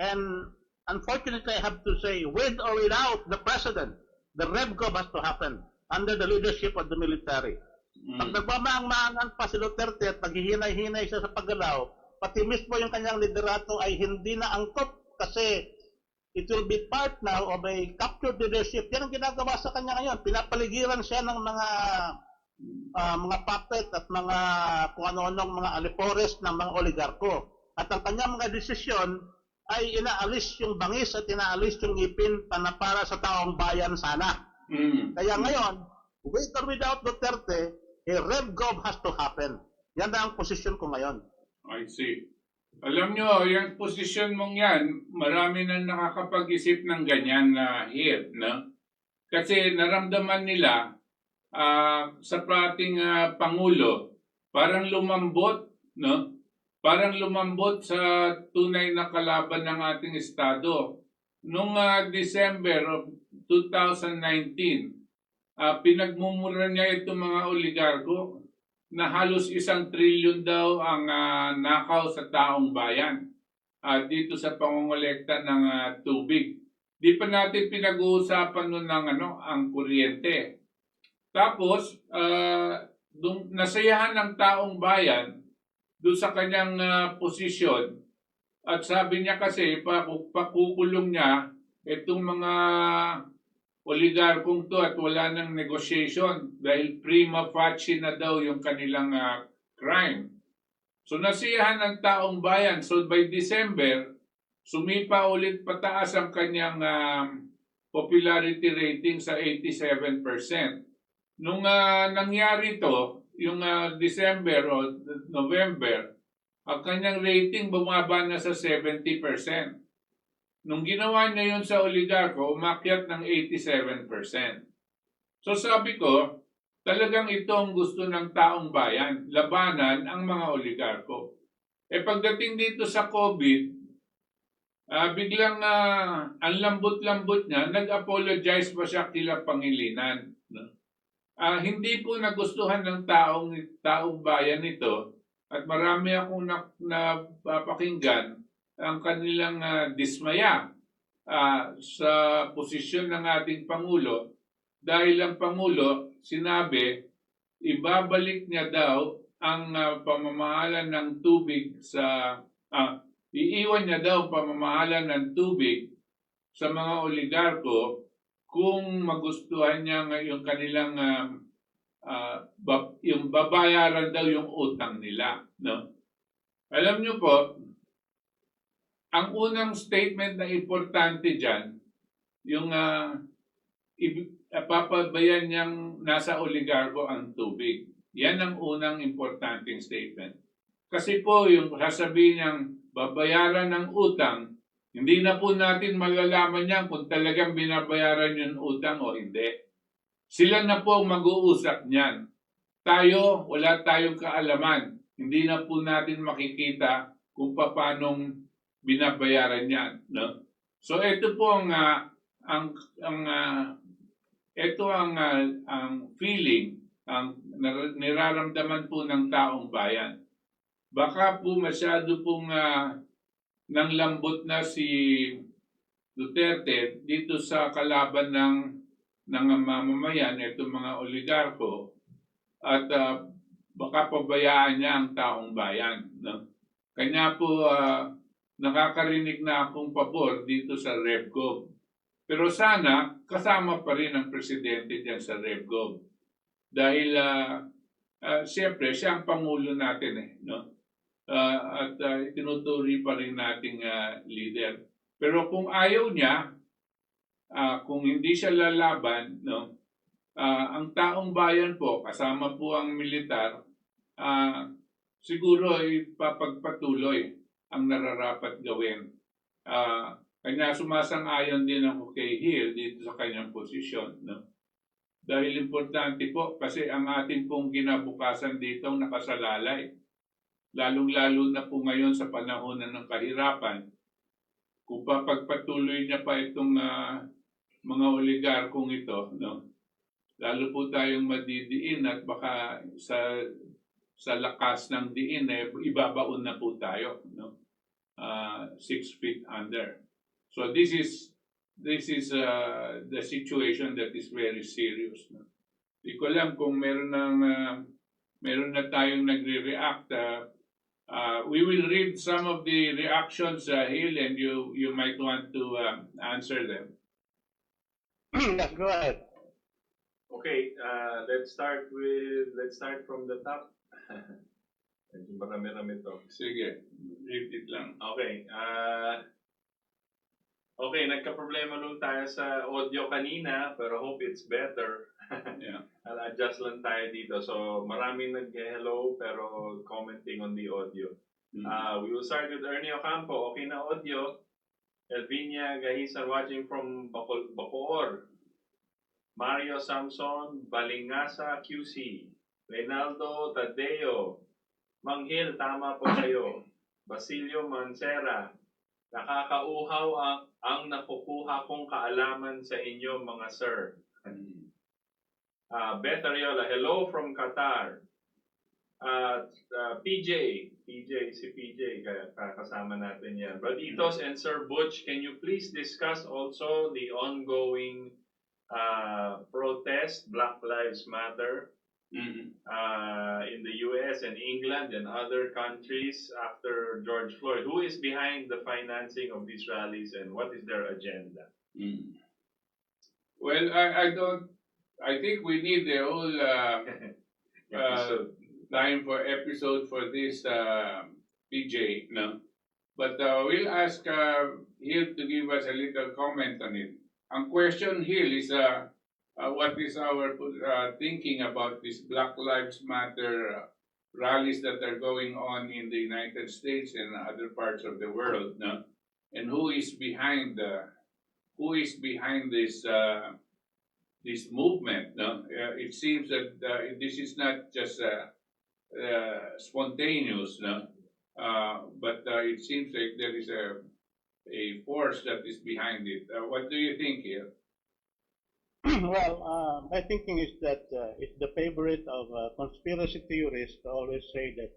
and unfortunately I have to say, with or without the president, the RevGov has to happen under the leadership of the military. Pag nagmamaang-maangan pa si Duterte at naghihinay-hinay siya sa paggalaw, pati mismo yung kanyang liderato ay hindi na angkop kasi it will be part now of a captured leadership. Yan ang ginagawa sa kanya ngayon. Pinapaligiran siya ng mga puppet at mga kung ano-anong mga alipores ng mga oligarko. At ang kanyang mga desisyon ay inaalis yung bangis at inaalis yung ngipin para sa taong bayan sana. Kaya ngayon, with or without Duterte, a RevGov has to happen. Yan na ang posisyon ko ngayon. I see. Alam nyo, yung posisyon mong yan, marami na nakakapag-isip ng ganyan na hit, no? Kasi naramdaman nila sa ating Pangulo, parang lumambot, no? Parang lumambot sa tunay na kalaban ng ating Estado. Noong December of 2019, pinagmumura niya itong mga oligarko na halos 1 trilyon daw ang nakaw sa taong bayan dito sa pangongolekta ng tubig. Di pa natin pinag-uusapan nun ng ang kuryente. Tapos, nasayahan ng taong bayan doon sa kanyang posisyon. At sabi niya kasi, pakukulong niya itong mga oligarkong to at wala ng negotiation dahil prima facie na daw yung kanilang crime. So nasiyahan ng taong bayan. So by December, sumipa ulit pataas ang kanyang popularity rating sa 87%. Nung nangyari to, yung December o November, ang kanyang rating bumaba na sa 70%. Nung ginawa niya yun sa oligarko, umakyat ng 87%. So sabi ko, talagang ito ang gusto ng taong bayan, labanan ang mga oligarko. Pagdating dito sa COVID, biglang ang lambot-lambot niya, nag-apologize pa siya kila Pangilinan. No? Hindi po nagustuhan ng taong bayan ito at marami akong napapakinggan ang kanilang dismaya sa posisyon ng ating Pangulo dahil ang Pangulo sinabi ibabalik niya daw ang pamamahala ng tubig iiwan niya daw pamamahala ng tubig sa mga oligarko kung magustuhan niya yung kanilang yung babayaran daw yung utang nila, no? Alam niyo po, ang unang statement na importante diyan, yung papabayan niyang nasa oligarko ang tubig. Yan ang unang importanteng statement. Kasi po yung sasabihin niyang babayaran ng utang, hindi na po natin malalaman yan kung talagang binabayaran yung utang o hindi. Sila na po mag-uusap niyan. Tayo, wala tayong kaalaman. Hindi na po natin makikita kung paanong binabayaran yan, no? So ito po ang feeling, ang niraramdaman po ng taong bayan. Baka po masyado pong nanglambot na si Duterte dito sa kalaban ng mamamayan, itong mga oligarko, at baka pabayaan niya ang taong bayan, no? Kanya po nakakarinig na akong pabor dito sa RevGov. Pero sana kasama pa rin ang presidente diyan sa RevGov. Dahil siyempre siya ang pangulo natin no? At tinuturi pa rin nating leader. Pero kung ayaw niya, kung hindi siya lalaban, no? Ang taong bayan po, kasama po ang militar, siguro ay papagpatuloy ang nararapat gawin. Kanya sumasang-ayon din ako kay Gil dito sa kanyang posisyon. No? Dahil importante po kasi ang ating pong kinabukasan dito nakasalalay. Lalong-lalo na po ngayon sa panahon ng kahirapan. Kung papagpatuloy niya pa itong mga oligarkong ito, no? Lalo po tayong madidiin at baka sa lakas ng diin ibabaon na po tayo, no? 6 feet under. So this is the situation that is very serious, no? Di ko alam kung meron na tayong nagre-react. We will read some of the reactions, Hill, and you might want to answer them. Yes, go ahead. Okay, let's start from the top. Medyo marami-rami to. Sige, read it lang. Okay, okay, nagka-problema nung tayo sa audio kanina, pero hope it's better. Yeah. I'll adjust lang tayo dito. So, maraming nag-hello, pero commenting on the audio. We will start with Ernie Ocampo. Okay na audio. Elvinia Gahisan watching from Bacoor. Mario Samson, Balingasa QC. Reynaldo Tadeo. Manghil, tama po kayo. Basilio Mancera. Nakakauhaw ang nakukuha kong kaalaman sa inyo, mga sir. Beth Ariola, hello from Qatar. PJ, si PJ, kasama natin yan. Braditos and Sir Butch, can you please discuss also the ongoing protest, Black Lives Matter, in the US and England and other countries after George Floyd? Who is behind the financing of these rallies and what is their agenda? Well, I think we need the whole time for episode for this PJ, no? But we'll ask Hill to give us a little comment on it. Ang question, Hill, is what is our thinking about these Black Lives Matter rallies that are going on in the United States and other parts of the world, no? And who is behind this this movement? No, it seems that this is not just spontaneous, no, but it seems like there is a force that is behind it. What do you think here? Well, my thinking is that it's the favorite of conspiracy theorists to always say that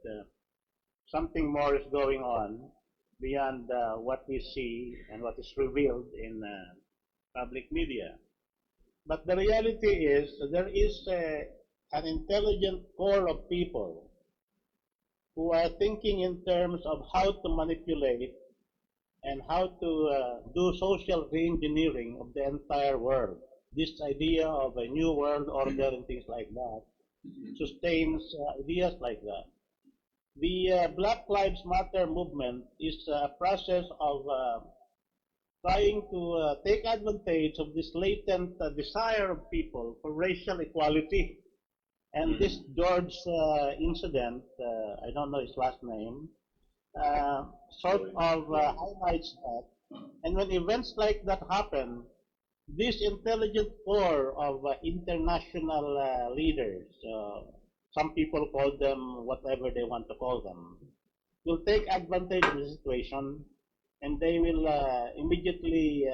something more is going on beyond what we see and what is revealed in public media. But the reality is there is an intelligent core of people who are thinking in terms of how to manipulate and how to do social re-engineering of the entire world. This idea of a new world order and things like that sustains ideas like that. The Black Lives Matter movement is a process of trying to take advantage of this latent desire of people for racial equality. And this George incident, I don't know his last name, sort of highlights that. And when events like that happen, this intelligent core of international leaders, some people call them whatever they want to call them, will take advantage of the situation and they will immediately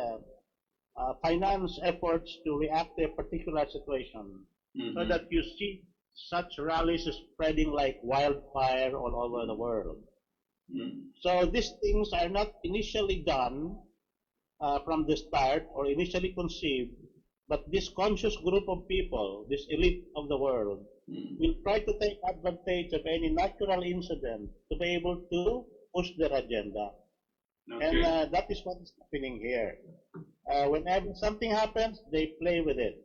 finance efforts to react to a particular situation, so that you see such rallies spreading like wildfire all over the world. So these things are not initially done from the start or initially conceived, but this conscious group of people, this elite of the world, will try to take advantage of any natural incident to be able to push their agenda. Okay. And that is what is happening here. Whenever something happens, they play with it.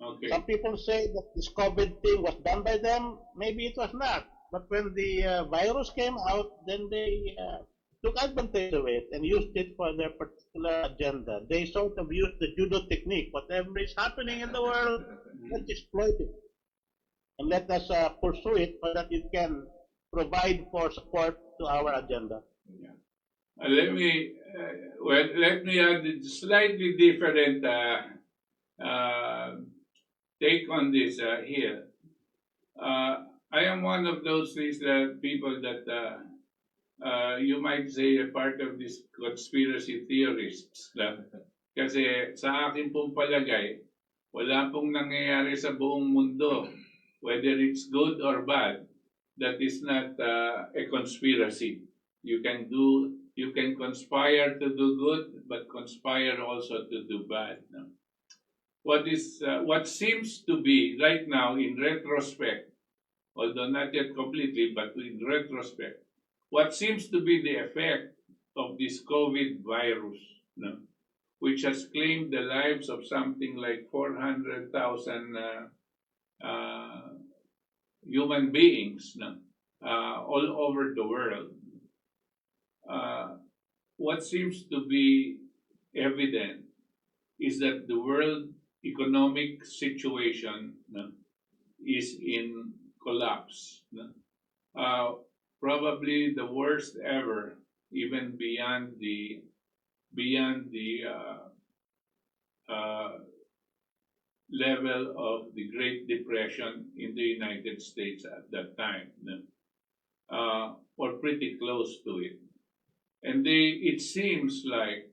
Okay. Some people say that this COVID thing was done by them. Maybe it was not. But when the virus came out, then they took advantage of it and used it for their particular agenda. They sort of used the judo technique. Whatever is happening in the world, let's exploit it. And let us pursue it so that it can provide for support to our agenda. Yeah. Let me add a slightly different take on this here. I am one of those people that you might say a part of these conspiracy theorists. Kasi sa akin pong palagay, wala pong nangyayari sa buong mundo, whether it's good or bad, that is not a conspiracy. You can conspire to do good, but conspire also to do bad. No? what seems to be right now in retrospect, although not yet completely, but in retrospect, what seems to be the effect of this COVID virus, no, which has claimed the lives of something like 400,000 uh, human beings, no, all over the world. Uh, what seems to be evident is that the world economic situation, no, is in collapse. No? Uh, Probably the worst ever, even beyond the level of the Great Depression in the United States at that time, no? Or pretty close to it. And it seems like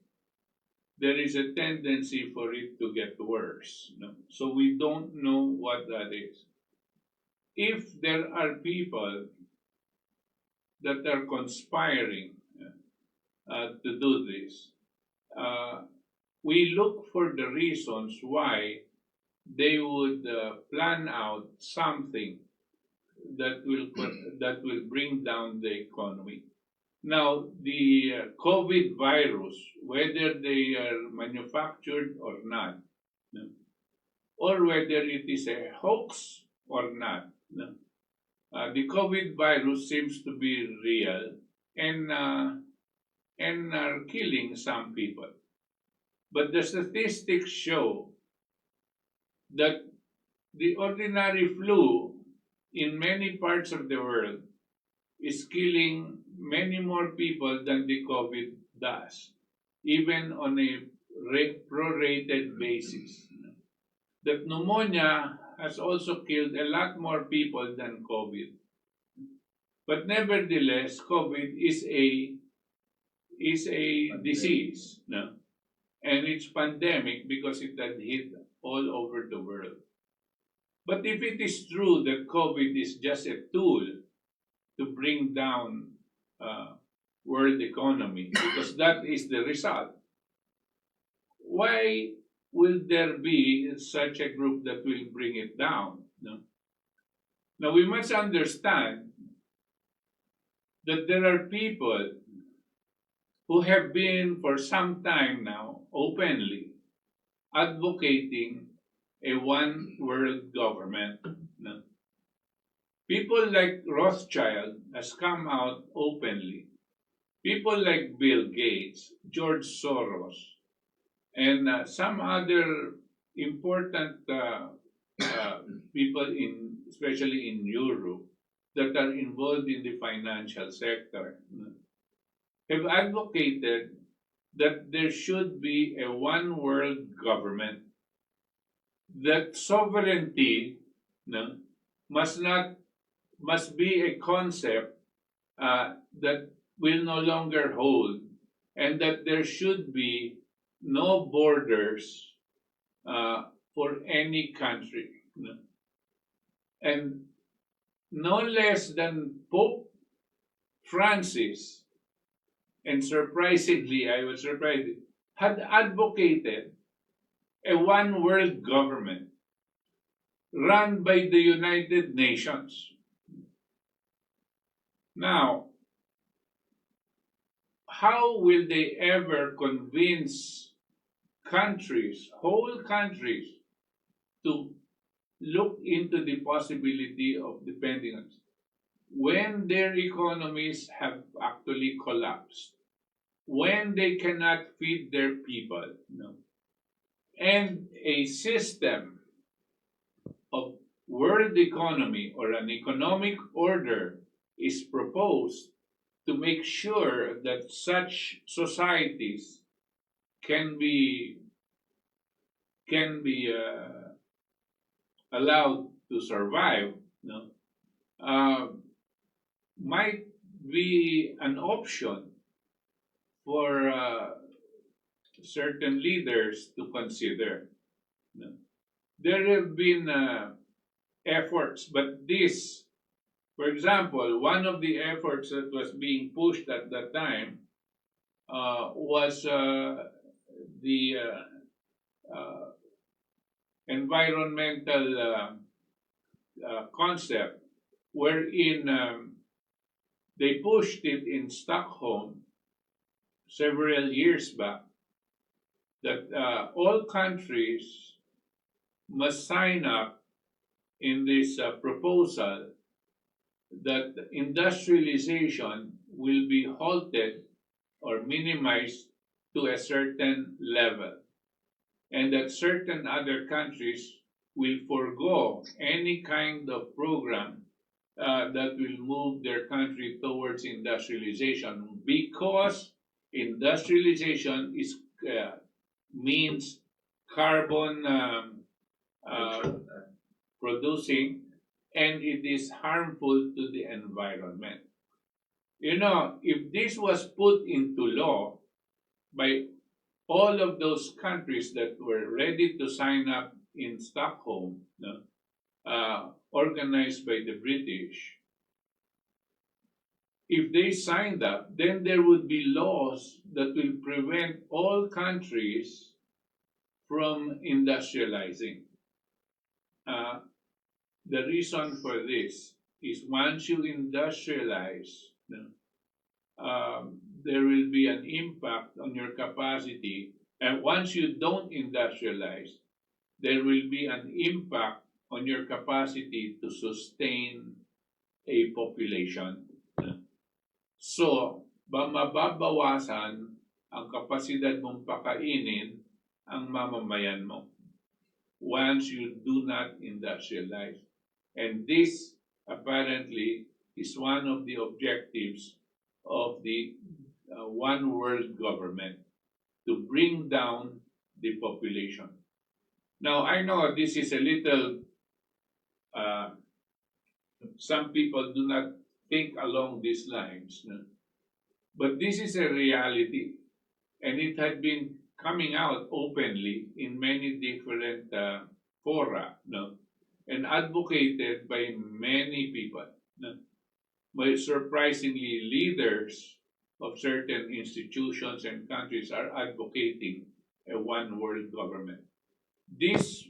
there is a tendency for it to get worse. No? So we don't know what that is. If there are people that are conspiring to do this, uh, we look for the reasons why they would plan out something that will bring down the economy. Now, the COVID virus, whether they are manufactured or not, no, or whether it is a hoax or not, no, the COVID virus seems to be real and are killing some people. But the statistics show that the ordinary flu in many parts of the world is killing many more people than the COVID does, even on a prorated basis. That pneumonia has also killed a lot more people than COVID. But nevertheless, COVID is a disease, no? And it's pandemic because it had hit all over the world. But if it is true that COVID is just a tool to bring down world economy, because that is the result, why will there be such a group that will bring it down? No? Now we must understand that there are people who have been for some time now openly advocating a one world government. No? People like Rothschild has come out openly. People like Bill Gates, George Soros, and some other important people especially in Europe, that are involved in the financial sector, have advocated that there should be a one world government. That sovereignty, no, must be a concept that will no longer hold, and that there should be no borders for any country. No? And no less than Pope Francis, and surprisingly, I was surprised, had advocated a one world government run by the United Nations. Now, how will they ever convince countries, whole countries, to look into the possibility of depending on when their economies have actually collapsed, when they cannot feed their people, no? And a system of world economy or an economic order is proposed to make sure that such societies can be allowed to survive, no? Might be an option for certain leaders to consider. No? There have been efforts, but this, for example, one of the efforts that was being pushed at that time was the environmental concept wherein they pushed it in Stockholm several years back that all countries must sign up in this proposal that industrialization will be halted or minimized to a certain level, and that certain other countries will forego any kind of program that will move their country towards industrialization, because industrialization is means carbon producing, and it is harmful to the environment. You know, if this was put into law by all of those countries that were ready to sign up in Stockholm, no, organized by the British, if they signed up, then there would be laws that will prevent all countries from industrializing. The reason for this is once you industrialize, there will be an impact on your capacity. And once you don't industrialize, there will be an impact on your capacity to sustain a population. So, mababawasan ang kapasidad mong pakainin ang mamamayan mo once you do not industrialize. And this apparently is one of the objectives of the one world government, to bring down the population. Now, I know this is a little, some people do not think along these lines, no? But this is a reality, and it had been coming out openly in many different fora, no? And advocated by many people. No? But surprisingly, leaders of certain institutions and countries are advocating a one world government. This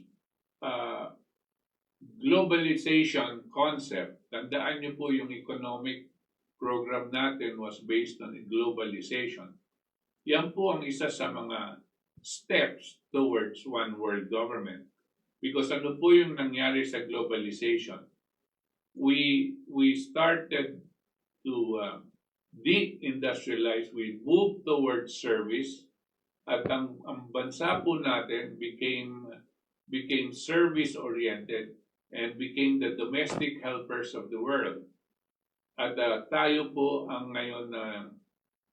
globalization concept, tandaan niyo po yung economic program natin was based on globalization. Yan po ang isa sa mga steps towards one world government. Because ano po yung nangyari sa globalization? We started to de-industrialize, we moved towards service, at ang bansa po natin became service-oriented and became the domestic helpers of the world. At tayo po ang ngayon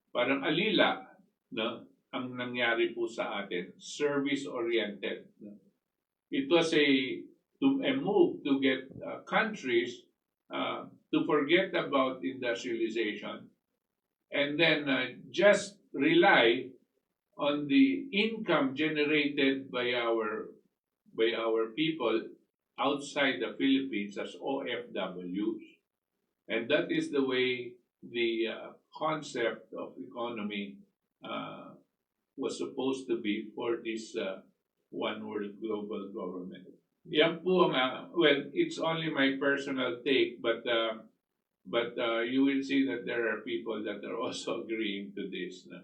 parang alila, no? Ang nangyari po sa atin, service-oriented. No? It was a move to get countries to forget about industrialization and then just rely on the income generated by our people outside the Philippines as OFWs. And that is the way the concept of economy was supposed to be for this one world global government. Yan po ang, well, it's only my personal take, but you will see that there are people that are also agreeing to this. No?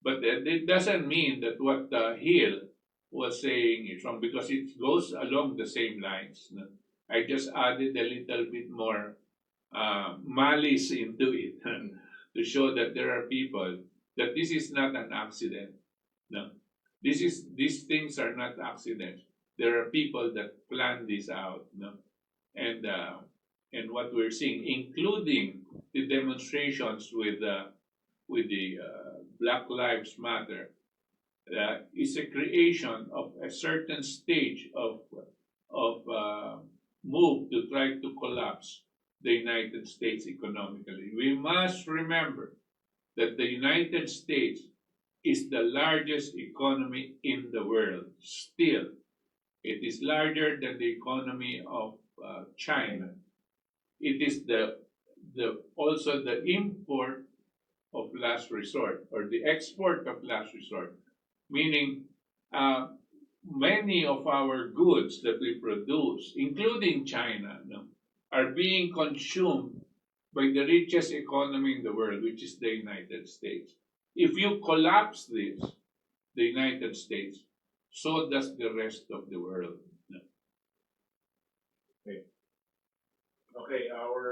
But it doesn't mean that what Hill was saying is wrong, because it goes along the same lines. No? I just added a little bit more malice into it to show that there are people that this is not an accident. No, these things are not accidents. There are people that plan this out. No, and what we're seeing, including the demonstrations with the Black Lives Matter, is a creation of a certain stage of move to try to collapse the United States economically. We must remember that the United States is the largest economy in the world. Still, it is larger than the economy of China. It is also the import of last resort, or the export of last resort, meaning many of our goods that we produce, including China, no, are being consumed by the richest economy in the world, which is the United States. If you collapse this, the United States, so does the rest of the world. No. Okay. Okay, our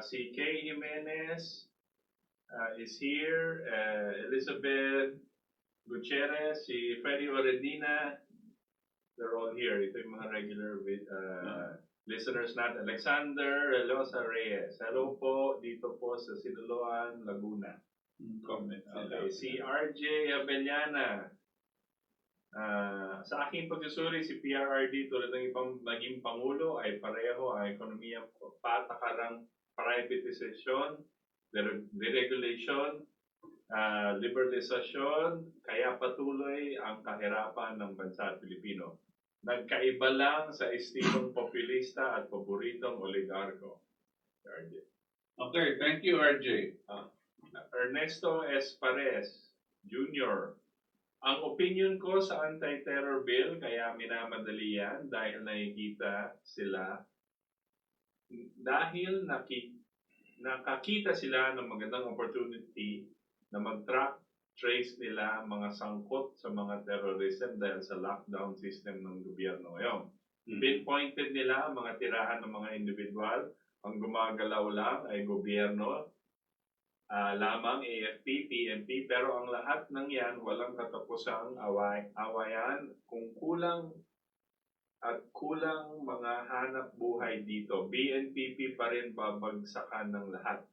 si Kay Jimenez is here. Elizabeth Gutierrez, si Freddy Oredina, they're all here. Ito yung mga regular listeners natin. Alexander Elosa Reyes. Hello po, dito po sa Sinaloan, Laguna. Comment. Okay, si RJ Abellana. Sa aking pagsusuri, si PRRD tulad ng ibang naging pangulo ay pareho ang ekonomiya, patakarang privatization, deregulation, liberalisasyon, kaya patuloy ang kahirapan ng bansa Pilipino. Nagkaiba lang sa estilong populista at paboritong oligarko. RJ. Okay, thank you, RJ. Ernesto S. Perez Jr. Ang opinion ko sa anti-terror bill kaya minamadali yan dahil nakikita sila nakakita sila ng magandang opportunity na mag-track, trace nila mga sangkot sa mga terrorism dahil sa lockdown system ng gobyerno ngayon. Pinpointed nila ang mga tirahan ng mga individual, ang gumagalaw lang ay gobyerno, lamang AFP, PNP, pero ang lahat ng yan walang katapusang awayan kung kulang mga hanap buhay dito. BNPP pa rin babagsakan ng lahat.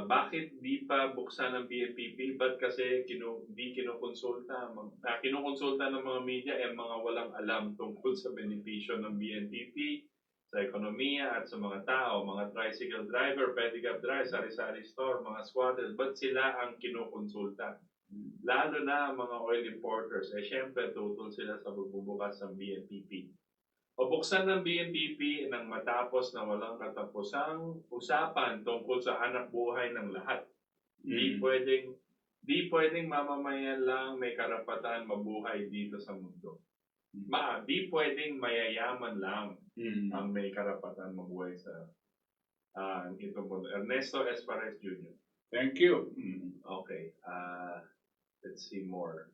Bakit di pa buksan ng BNPP? Ba't kasi di kinukonsulta ng mga media mga walang alam tungkol sa benepisyo ng BNPP sa ekonomiya at sa mga tao, mga tricycle driver, pedicab driver, sari-sari store, mga squatters, ba't sila ang kinukonsulta? Lalo na mga oil importers, syempre tutol sila sa pagbubukas ng BNPP. Pabuksan ng BNPP nang matapos na walang katapusang usapan tungkol sa hanap buhay ng lahat. Di pwedeng mamamayan lang may karapatan mabuhay dito sa mundo. Di pwedeng mayayaman lang ang may karapatan mabuhay sa itong mundo. Ernesto S. Perez Jr. Thank you. Okay. Let's see more.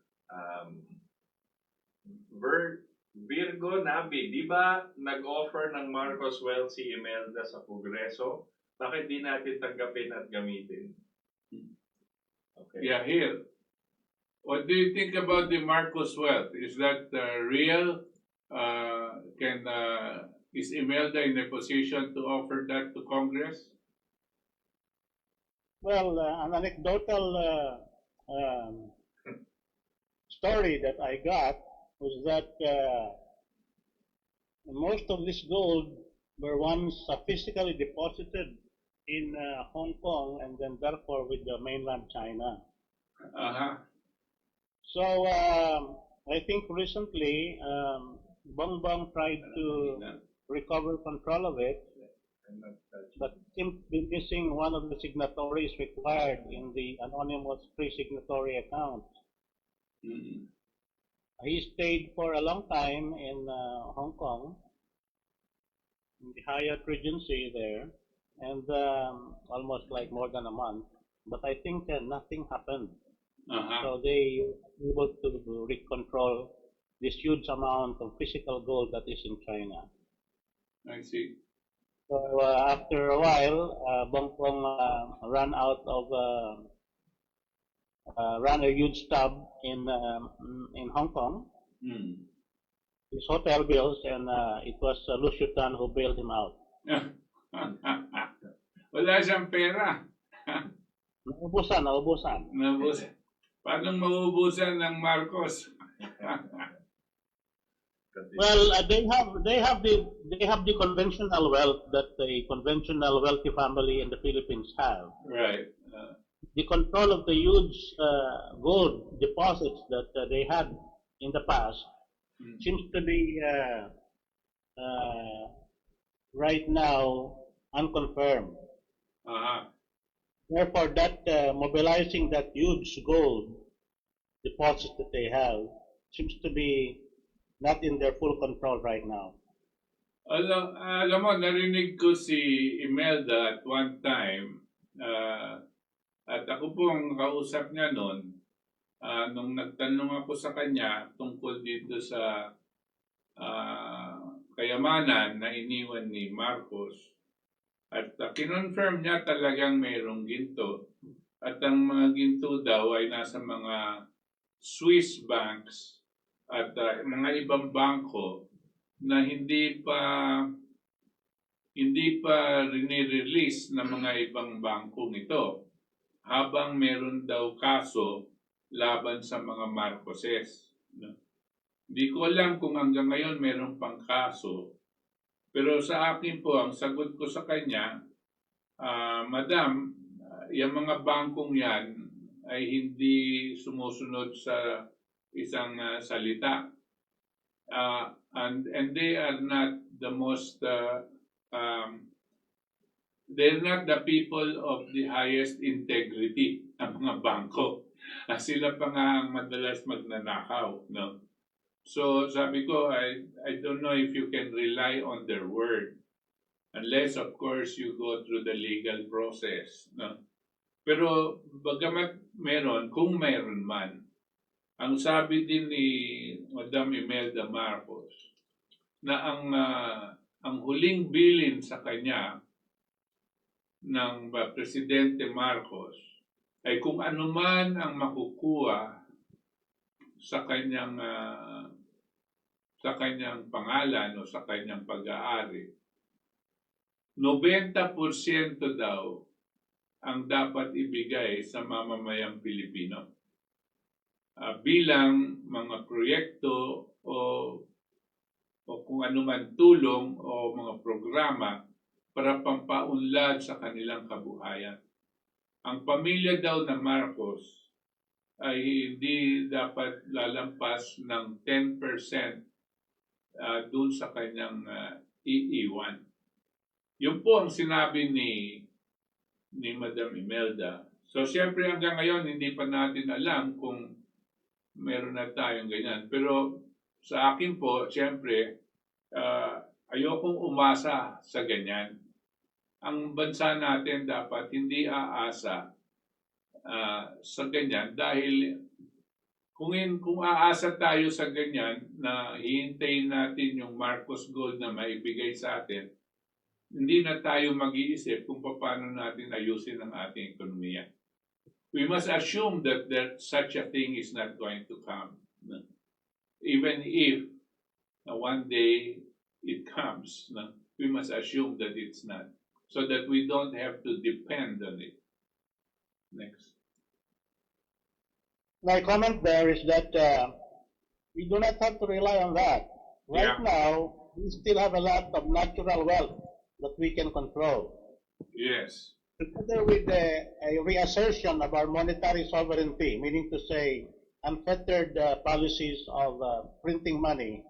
Virgo Nabi, di ba nag-offer ng Marcos Well si Imelda sa Kongreso? Bakit di natin tanggapin at gamitin? Okay. Yeah, here. What do you think about the Marcos wealth? Is that real? Is Imelda in a position to offer that to Congress? Well, an anecdotal story that I got was that most of this gold were once physically deposited in Hong Kong and then therefore with the mainland China. So I think recently Bongbong tried to recover control of it, but seems to be missing one of the signatories required in the anonymous pre-signatory account. He stayed for a long time in Hong Kong, in the Hyatt Regency there, and almost like more than a month. But I think nothing happened. So they were able to recontrol this huge amount of physical gold that is in China. I see. So after a while, Bongbong ran a huge tab in Hong Kong, his hotel bills, and it was Lucio Tan who bailed him out. Wala siyang pera. Naubusan. Paano maubusan ng Marcos? Well, they have the conventional wealth that the conventional wealthy family in the Philippines have. Right. The control of the huge gold deposits that they had in the past seems to be right now unconfirmed. Therefore, that mobilizing that huge gold deposits that they have seems to be not in their full control right now. Alam mo, narinig ko si Imelda at one time, at ako pong kausap niya noon, nung nagtanong ako sa kanya tungkol dito sa kayamanan na iniwan ni Marcos. At kinonfirm niya talagang mayroong ginto. At ang mga ginto daw ay nasa mga Swiss banks at mga ibang bangko na hindi pa rinirelease ng mga ibang bangkong ito habang meron daw kaso laban sa mga Marcoses. Hindi ko alam kung hanggang ngayon meron pang kaso. Pero sa akin po, ang sagot ko sa kanya, Madam, yung mga bangkong yan ay hindi sumusunod sa isang salita. And they are not the most, they're not the people of the highest integrity, ang mga bangko. Sila pa nga ang madalas magnanakaw, no? So sabi ko, I don't know if you can rely on their word. Unless, of course, you go through the legal process, no? Pero bagamat meron, kung meron man, ang sabi din ni Madam Imelda Marcos na ang huling bilin sa kanya ng Presidente Marcos ay kung ano man ang makukuha sa kanyang pangalan o sa kanyang pag-aari, 90% daw ang dapat ibigay sa mamamayang Pilipino. Bilang mga proyekto o kung anuman tulong o mga programa para pampaunlad sa kanilang kabuhayan. Ang pamilya daw na Marcos ay hindi dapat lalampas ng 10% dun sa kanyang iiwan. Yun po ang sinabi ni Madam Imelda. So, siyempre hanggang ngayon, hindi pa natin alam kung meron na tayong ganyan. Pero sa akin po, siyempre, ayokong umasa sa ganyan. Ang bansa natin dapat hindi aasa sa ganyan dahil kung aasa tayo sa ganyan na hihintayin natin yung Marcos Gold na maibigay sa atin, hindi na tayo mag-iisip kung paano natin ayusin ang ating ekonomiya. We must assume that such a thing is not going to come. Even if one day it comes, we must assume that it's not, so that we don't have to depend on it. Next. My comment there is that we do not have to rely on that. Right now, we still have a lot of natural wealth that we can control. Yes. Together with a reassertion of our monetary sovereignty, meaning to say unfettered policies of printing money,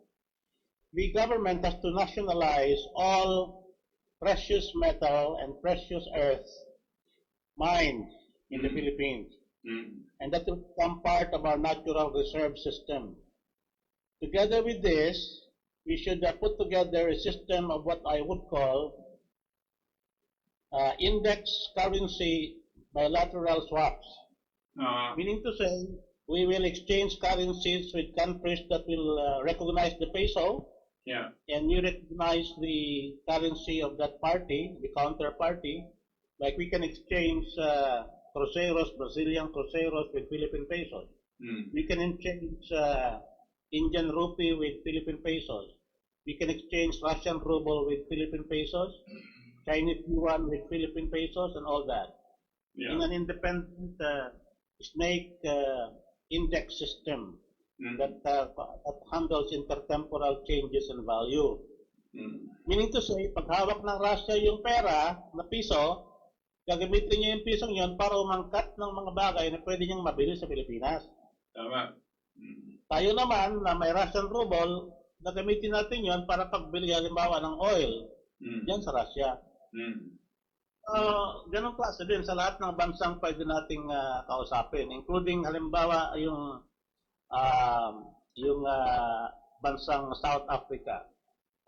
the government has to nationalize all precious metal and precious earth mines in the Philippines. And that will become part of our natural reserve system. Together with this, we should put together a system of what I would call index currency bilateral swaps. Meaning to say, we will exchange currencies with countries that will recognize the peso, and you recognize the currency of that party, the counterparty. Like we can exchange cruceros, Brazilian cruceros with Philippine pesos. We can exchange Indian rupee with Philippine pesos. We can exchange Russian ruble with Philippine pesos, Chinese yuan with Philippine pesos, and all that. In an independent snake index system that handles intertemporal changes in value. Meaning to say, pag hawak ng Russia yung pera na piso, gagamitin niya yung pisong yun para umangkat ng mga bagay na pwede niyang mabili sa Pilipinas. Tama. Tayo naman na may Russian ruble, gagamitin natin yun para pagbili halimbawa ng oil diyan sa Russia. Ganun klase din sa lahat ng bansang pwede nating kausapin, including halimbawa yung yung bansang South Africa.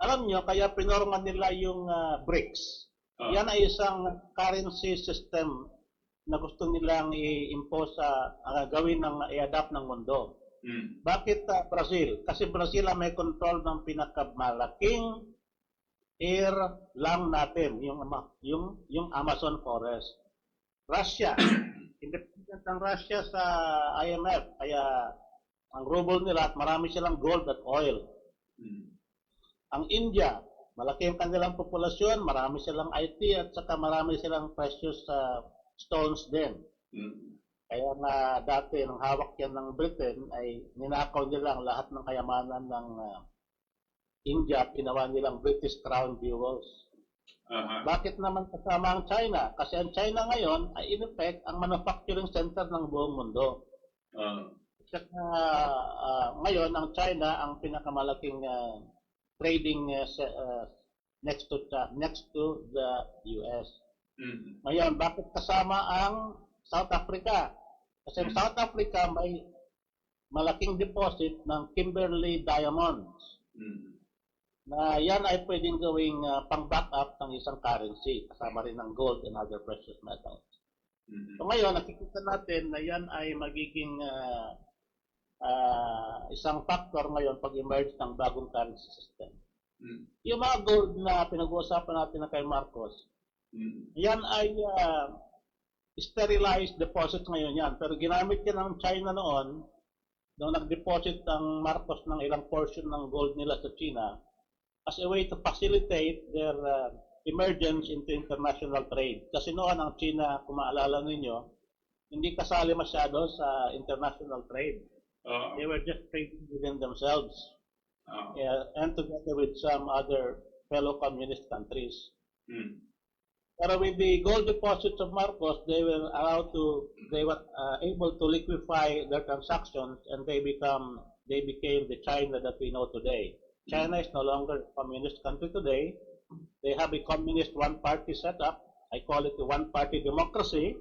Alam nyo, kaya pinorma nila yung BRICS. Yan ay isang currency system na gusto nilang i-impose gawin i-adapt ng mundo. Bakit Brazil? Kasi Brazil ang may control ng pinakamalaking air lang natin, yung Amazon forest. Russia, independent ng Russia sa IMF, kaya ang ruble nila at marami silang gold at oil. Ang India, malaki ang kanilang populasyon, marami silang IT at saka marami silang precious stones din. Kaya na dati nang hawak yan ng Britain ay ninakaw nila ang lahat ng kayamanan ng India, ginawa nilang British Crown Jewels. Bakit naman kasama ang China? Kasi ang China ngayon ay in effect ang manufacturing center ng buong mundo. Saka ngayon ang China ang pinakamalaking trading next to the US. Ngayon, bakit kasama ang South Africa? Kasi ang South Africa may malaking deposit ng Kimberley diamonds. Na yan ay pwedeng gawing pang-backup ng isang currency, kasama rin ng gold and other precious metals. So ngayon, nakikita natin na yan ay magiging isang factor ngayon pag-emerge ng bagong currency system. Yung mga gold na pinag-uusapan natin na kay Marcos, yan ay sterilized deposit ngayon yan. Pero ginamit yan ng China noon nag-deposit ang Marcos ng ilang portion ng gold nila sa China as a way to facilitate their emergence into international trade. Kasi noon ang China, kung maalala ninyo, hindi kasali masyado sa international trade. They were just trading within themselves. And together with some other fellow communist countries. Pero with the gold deposits of Marcos, they were able to liquefy their transactions, and they became the China that we know today. China is no longer a communist country today. They have a communist one-party setup. I call it a one-party democracy.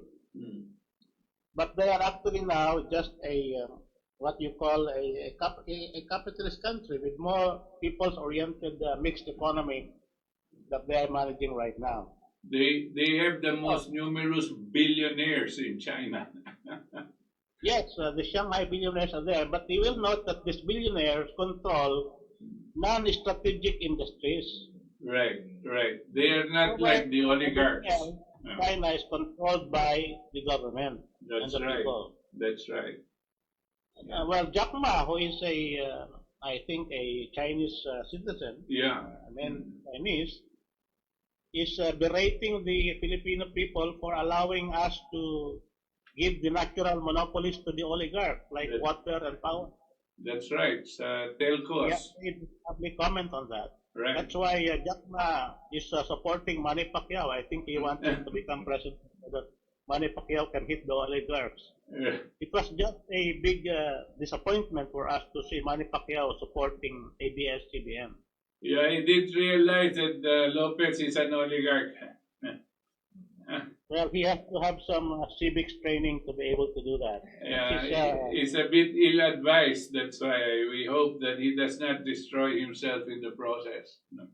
But they are actually now just what you call a capitalist country with more people's-oriented mixed economy that they are managing right now. They have the most numerous billionaires in China. Yes, the Shanghai billionaires are there, but you will note that these billionaires control non-strategic industries. Right. They are not like the oligarchs. China is controlled by the government. That's and the right. people. That's right. Well, Jack Ma, who is I think a Chinese citizen, Chinese, is berating the Filipino people for allowing us to give the natural monopolies to the oligarchs, like water and power. That's right. Telcos. Yeah, public comment on that. Right. That's why Jack Ma is supporting Manny Pacquiao. I think he wants him to become president so that Manny Pacquiao can hit the oligarchs. It was just a big disappointment for us to see Manny Pacquiao supporting ABS-CBN. Yeah, I did realize that Lopez is an oligarch. Well, he has to have some civics training to be able to do that. Yeah, he's a bit ill-advised. That's why we hope that he does not destroy himself in the process. No.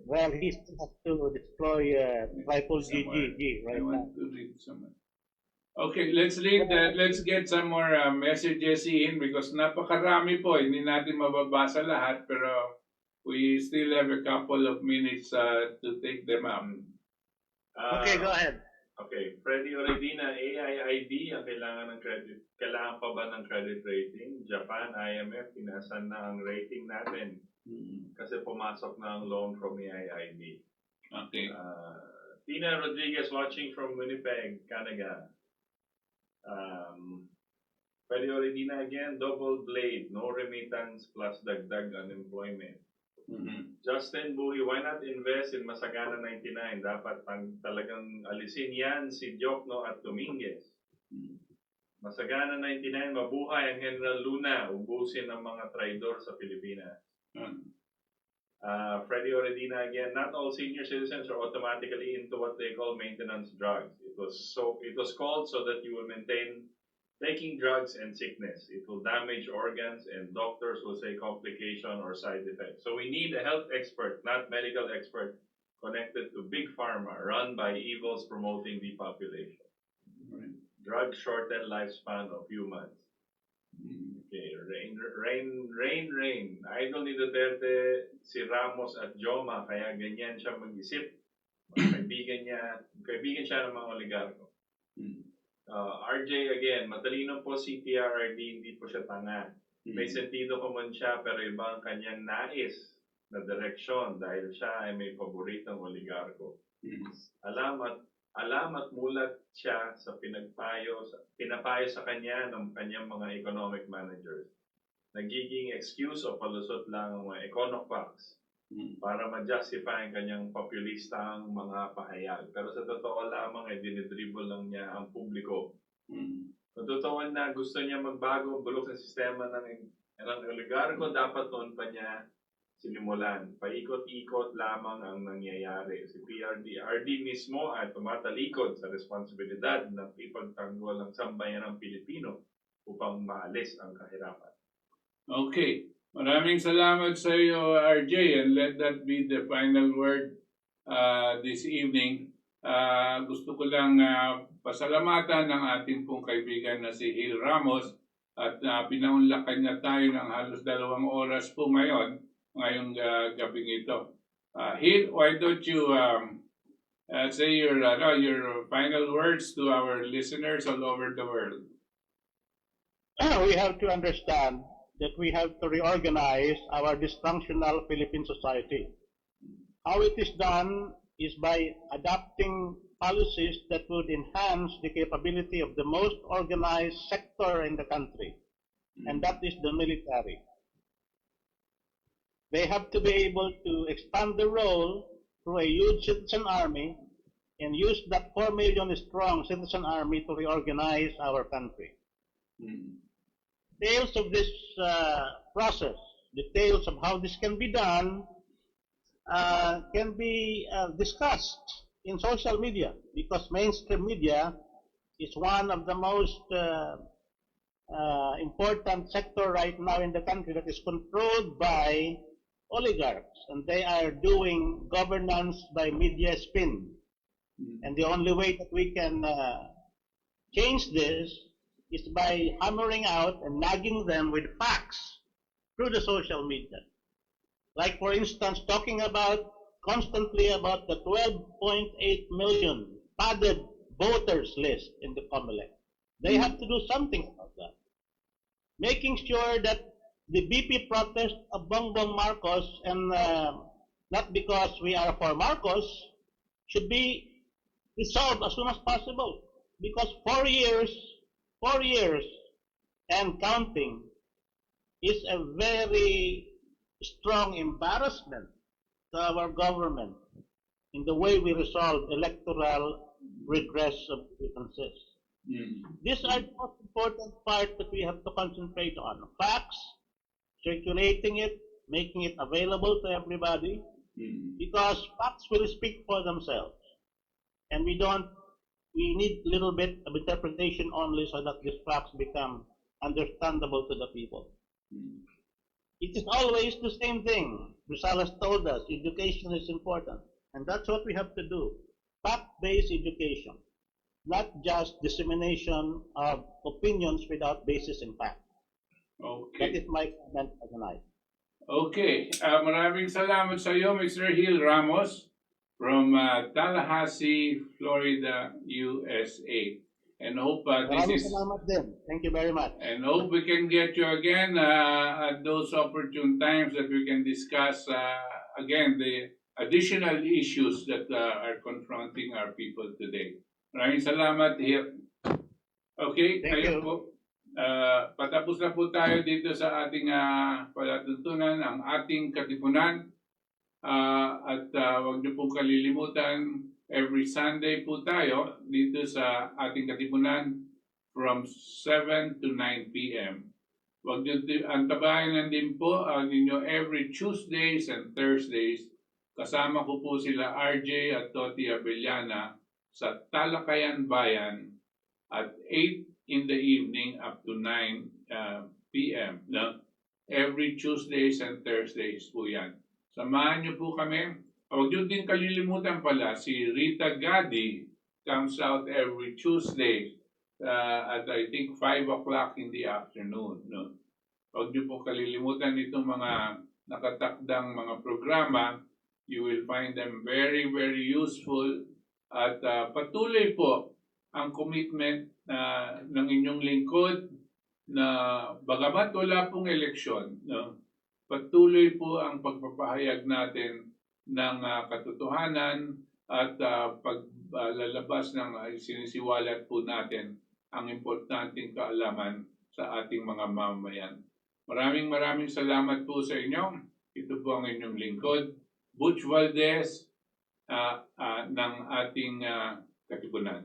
Well, he still has to destroy Rifle GGG right now. I want to read someone. Okay, let's get some more messages in because napakarami po. Hindi natin mababasa lahat pero we still have a couple of minutes to take them up. Okay, go ahead. Okay, Freddy Oredina, AIIB ang kailangan ng credit. Kailangan pa ba ng credit rating? Japan, IMF, pinaasan na ang rating natin kasi pumasok na ang loan from AIIB. Okay. Tina Rodriguez watching from Winnipeg, Canada. Freddy Oredina again, double blade, no remittance plus dagdag unemployment. Justin Buhi, why not invest in Masagana 99? Dapat talagang alisin yan si Jokno at Dominguez. Masagana 99, mabuhay ang General Luna, ubusin ang mga traidor sa Pilipinas. Freddy Oredina again, not all senior citizens are automatically into what they call maintenance drugs. It was called so that you will maintain taking drugs and sickness. It will damage organs, and doctors will say complication or side effects. So we need a health expert, not medical expert, connected to big pharma, run by evils promoting depopulation. Right. Drug shorten lifespan of humans. Okay, rain. Idol ni Duterte, si Ramos at Joma, kaya ganyan siya mag-isip. Kaibigan siya ng mga oligarko. RJ again, matalino po si PRRD, hindi po siya tanga. May sentido ko man siya, pero iba ang kanyang nais na direksyon dahil siya ay may paboritong oligarko. Alam at mulat siya sa pinapayo sa kanya ng kanyang mga economic managers. Nagiging excuse o palusot lang ang mga econoquacks para ma-justify ang kanyang populistang mga pahayag. Pero sa totoo lamang ay dinidribble lang niya ang publiko. Kung totoo na gusto niya magbago, bulok sa sistema ng oligarko, dapat noon pa niya sinimulan. Paikot-ikot lamang ang nangyayari. Si RD mismo ay tumatalikod sa responsibilidad ng ipagtanggol ng sambayanang Pilipino upang maalis ang kahirapan. Okay. Maraming salamat sa iyo, RJ, and let that be the final word this evening. Gusto ko lang pasalamatan ng ating pong kaibigan na si Gil Ramos at pinaunlakan niya tayo ng halos 2 oras po ngayong gabing ito. Gil, why don't you say your final words to our listeners all over the world? We have to understand that we have to reorganize our dysfunctional Philippine society. How it is done is by adopting policies that would enhance the capability of the most organized sector in the country, and that is the military. They have to be able to expand the role through a huge citizen army and use that 4 million strong citizen army to reorganize our country. Details of this process, details of how this can be done, can be discussed in social media, because mainstream media is one of the most important sector right now in the country that is controlled by oligarchs, and they are doing governance by media spin. And the only way that we can change this is by hammering out and nagging them with facts through the social media. Like, for instance, talking constantly about the 12.8 million padded voters list in the COMELEC. They have to do something about that. Making sure that the BP protest of Bongbong Marcos, and not because we are for Marcos, should be resolved as soon as possible. Because 4 years and counting is a very strong embarrassment to our government in the way we resolve electoral redress of grievances. These are the most important part that we have to concentrate on. Facts, circulating it, making it available to everybody, because facts will speak for themselves. And we need a little bit of interpretation only so that these facts become understandable to the people. It is always the same thing. Rizal has told us education is important, and that's what we have to do. Fact-based education, not just dissemination of opinions without basis in fact. Okay. That is my comment for tonight. Okay. Maraming salamat sa iyo, Mr. Gil Ramos from Tallahassee, Florida, USA. And hope Maraming salamat din. Thank you very much. And hope we can get you again at those opportune times that we can discuss again the additional issues that are confronting our people today. Maraming salamat here. Okay, Thank you. po. Patapos na po tayo dito sa ating palatuntunan, ang ating katipunan. At huwag niyo pong kalilimutan, every Sunday po tayo dito sa ating katipunan from 7 to 9 p.m. Huwag niyo antabayan din po ang inyo every Tuesdays and Thursdays. Kasama ko po sila RJ at Toti Abellana sa Talakayan Bayan at 8 in the evening up to 9 p.m. No? Every Tuesdays and Thursdays po yan. Samahan niyo po kami. Huwag niyo din kalilimutan pala, si Rita Gadi comes out every Tuesday at I think 5 o'clock in the afternoon. No? Huwag niyo po kalilimutan itong mga nakatakdang mga programa. You will find them very, very useful at patuloy po ang commitment ng inyong lingkod na bagamat wala pong eleksyon, no? Patuloy po ang pagpapahayag natin ng katotohanan at paglalabas ng sinisiwalat po natin ang importanteng kaalaman sa ating mga mamamayan. Maraming salamat po sa inyo. Ito po ang inyong lingkod, Butch Valdez ng ating Katipunan.